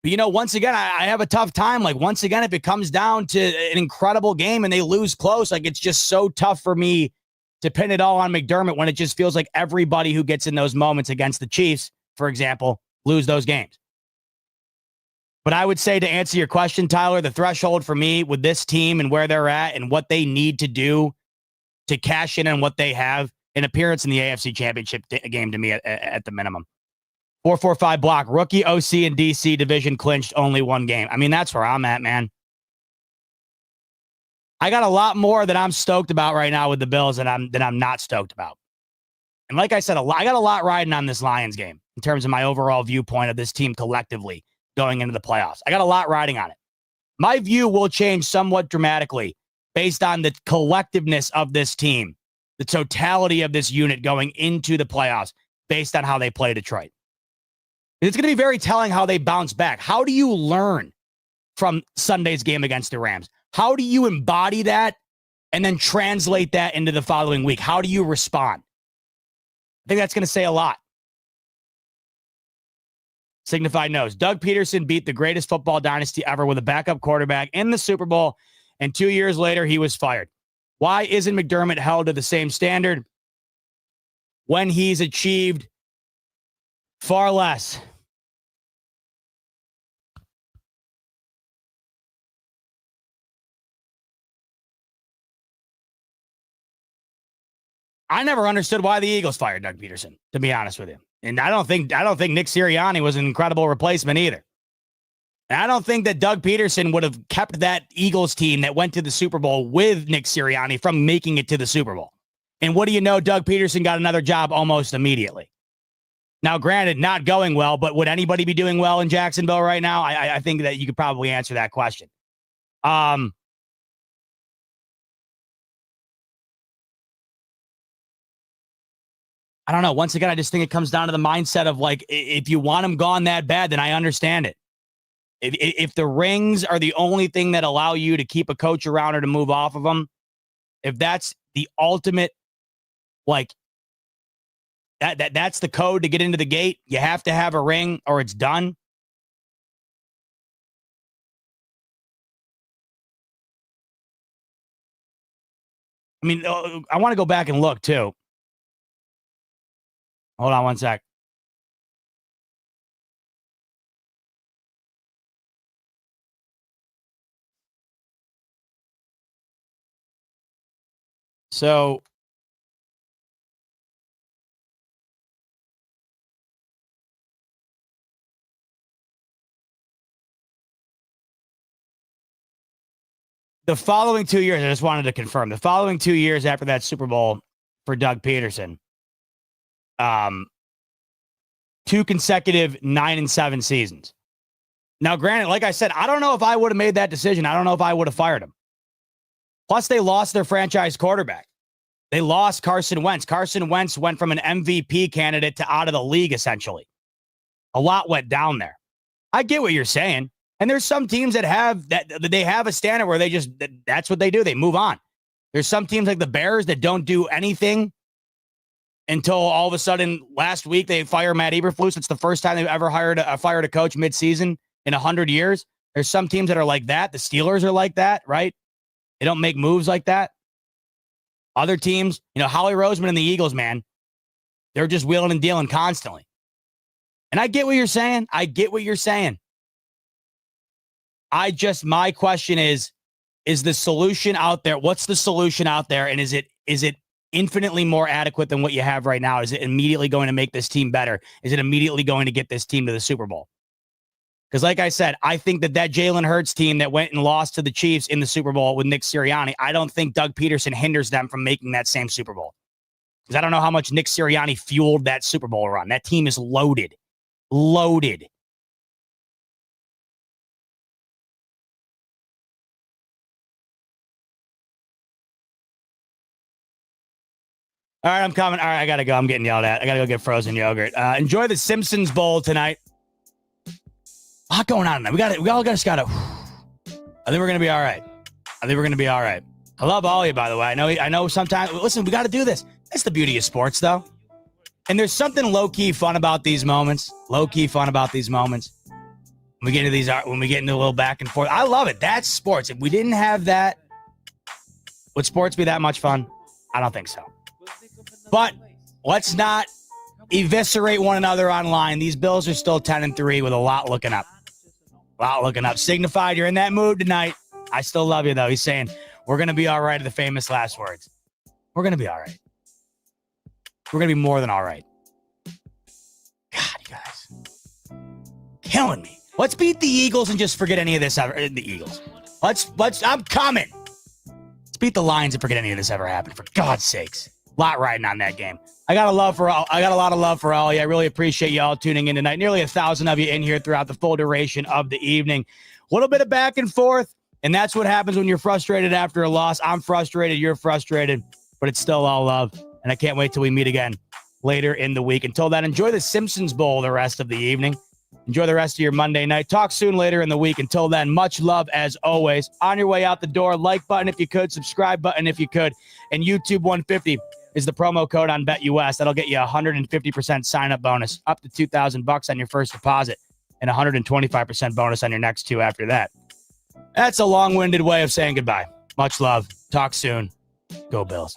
But, once again, I have a tough time. Like, once again, if it comes down to an incredible game and they lose close, like, it's just so tough for me to pin it all on McDermott when it just feels like everybody who gets in those moments against the Chiefs, for example, lose those games. But I would say, to answer your question, Tyler, the threshold for me with this team and where they're at and what they need to do to cash in on what they have, an appearance in the AFC Championship game to me at the minimum. 445 block, rookie OC and DC division clinched only one game. I mean, that's where I'm at, man. I got a lot more that I'm stoked about right now with the Bills than I'm not stoked about. And like I said, I got a lot riding on this Lions game in terms of my overall viewpoint of this team collectively going into the playoffs. I got a lot riding on it. My view will change somewhat dramatically based on the collectiveness of this team, the totality of this unit going into the playoffs based on how they play Detroit. It's going to be very telling how they bounce back. How do you learn from Sunday's game against the Rams? How do you embody that and then translate that into the following week? How do you respond? I think that's going to say a lot. Signified knows. Doug Peterson beat the greatest football dynasty ever with a backup quarterback in the Super Bowl, and 2 years later, he was fired. Why isn't McDermott held to the same standard when he's achieved far less? I never understood why the Eagles fired Doug Peterson, to be honest with you. And I don't think Nick Sirianni was an incredible replacement either. And I don't think that Doug Peterson would have kept that Eagles team that went to the Super Bowl with Nick Sirianni from making it to the Super Bowl. And what do you know? Doug Peterson got another job almost immediately. Now, granted, not going well, but would anybody be doing well in Jacksonville right now? I think that you could probably answer that question. I don't know. Once again, I just think it comes down to the mindset of, like, if you want him gone that bad, then I understand it. If the rings are the only thing that allow you to keep a coach around or to move off of them, if that's the ultimate, like, that's the code to get into the gate, you have to have a ring or it's done. I mean, I want to go back and look, too. Hold on one sec. So the following 2 years, I just wanted to confirm, the following 2 years after that Super Bowl for Doug Peterson, 2 consecutive 9-7 seasons. Now, granted, like I said, I don't know if I would have made that decision. I don't know if I would have fired him. Plus, they lost their franchise quarterback. They lost Carson Wentz. Carson Wentz went from an MVP candidate to out of the league, essentially. A lot went down there. I get what you're saying. And there's some teams that have they have a standard where they just, that's what they do. They move on. There's some teams like the Bears that don't do anything until all of a sudden last week they fire Matt Eberflus. It's the first time they've ever fired a coach midseason in 100 years. There's some teams that are like that. The Steelers are like that, right? They don't make moves like that. Other teams, Howie Roseman and the Eagles, man, they're just wheeling and dealing constantly. And I get what you're saying. My question is the solution out there? What's the solution out there? And is it infinitely more adequate than what you have right now? Is it immediately going to make this team better? Is it immediately going to get this team to the Super Bowl? Because like I said, I think that Jalen Hurts team that went and lost to the Chiefs in the Super Bowl with Nick Sirianni, I don't think Doug Peterson hinders them from making that same Super Bowl. Because I don't know how much Nick Sirianni fueled that Super Bowl run. That team is loaded. Loaded. All right, I'm coming. All right, I got to go. I'm getting yelled at. I got to go get frozen yogurt. Enjoy the Simpsons Bowl tonight. A lot going on tonight. We all just got to. I think we're going to be all right. I love all of you, by the way. I know sometimes, listen, we got to do this. That's the beauty of sports, though. And there's something low-key fun about these moments. When we get into a little back and forth, I love it. That's sports. If we didn't have that, would sports be that much fun? I don't think so. But let's not eviscerate one another online. These Bills are still 10-3 with a lot looking up. Signified, you're in that mood tonight. I still love you, though. He's saying, we're going to be all right, are the famous last words. We're going to be all right. We're going to be more than all right. God, you guys. Killing me. Let's beat the Eagles and just forget any of this ever. The Eagles. I'm coming. Let's beat the Lions and forget any of this ever happened, for God's sakes. A lot riding on that game. I got a lot of love for all of you. I really appreciate y'all tuning in tonight. Nearly 1,000 of you in here throughout the full duration of the evening. A little bit of back and forth, and that's what happens when you're frustrated after a loss. I'm frustrated. You're frustrated, but it's still all love, and I can't wait till we meet again later in the week. Until then, enjoy the Simpsons Bowl the rest of the evening. Enjoy the rest of your Monday night. Talk soon later in the week. Until then, much love as always. On your way out the door, like button if you could, subscribe button if you could, and YouTube 150 is the promo code on BetUS. That'll get you a 150% sign-up bonus, up to $2,000 on your first deposit, and 125% bonus on your next two after that. That's a long-winded way of saying goodbye. Much love. Talk soon. Go Bills.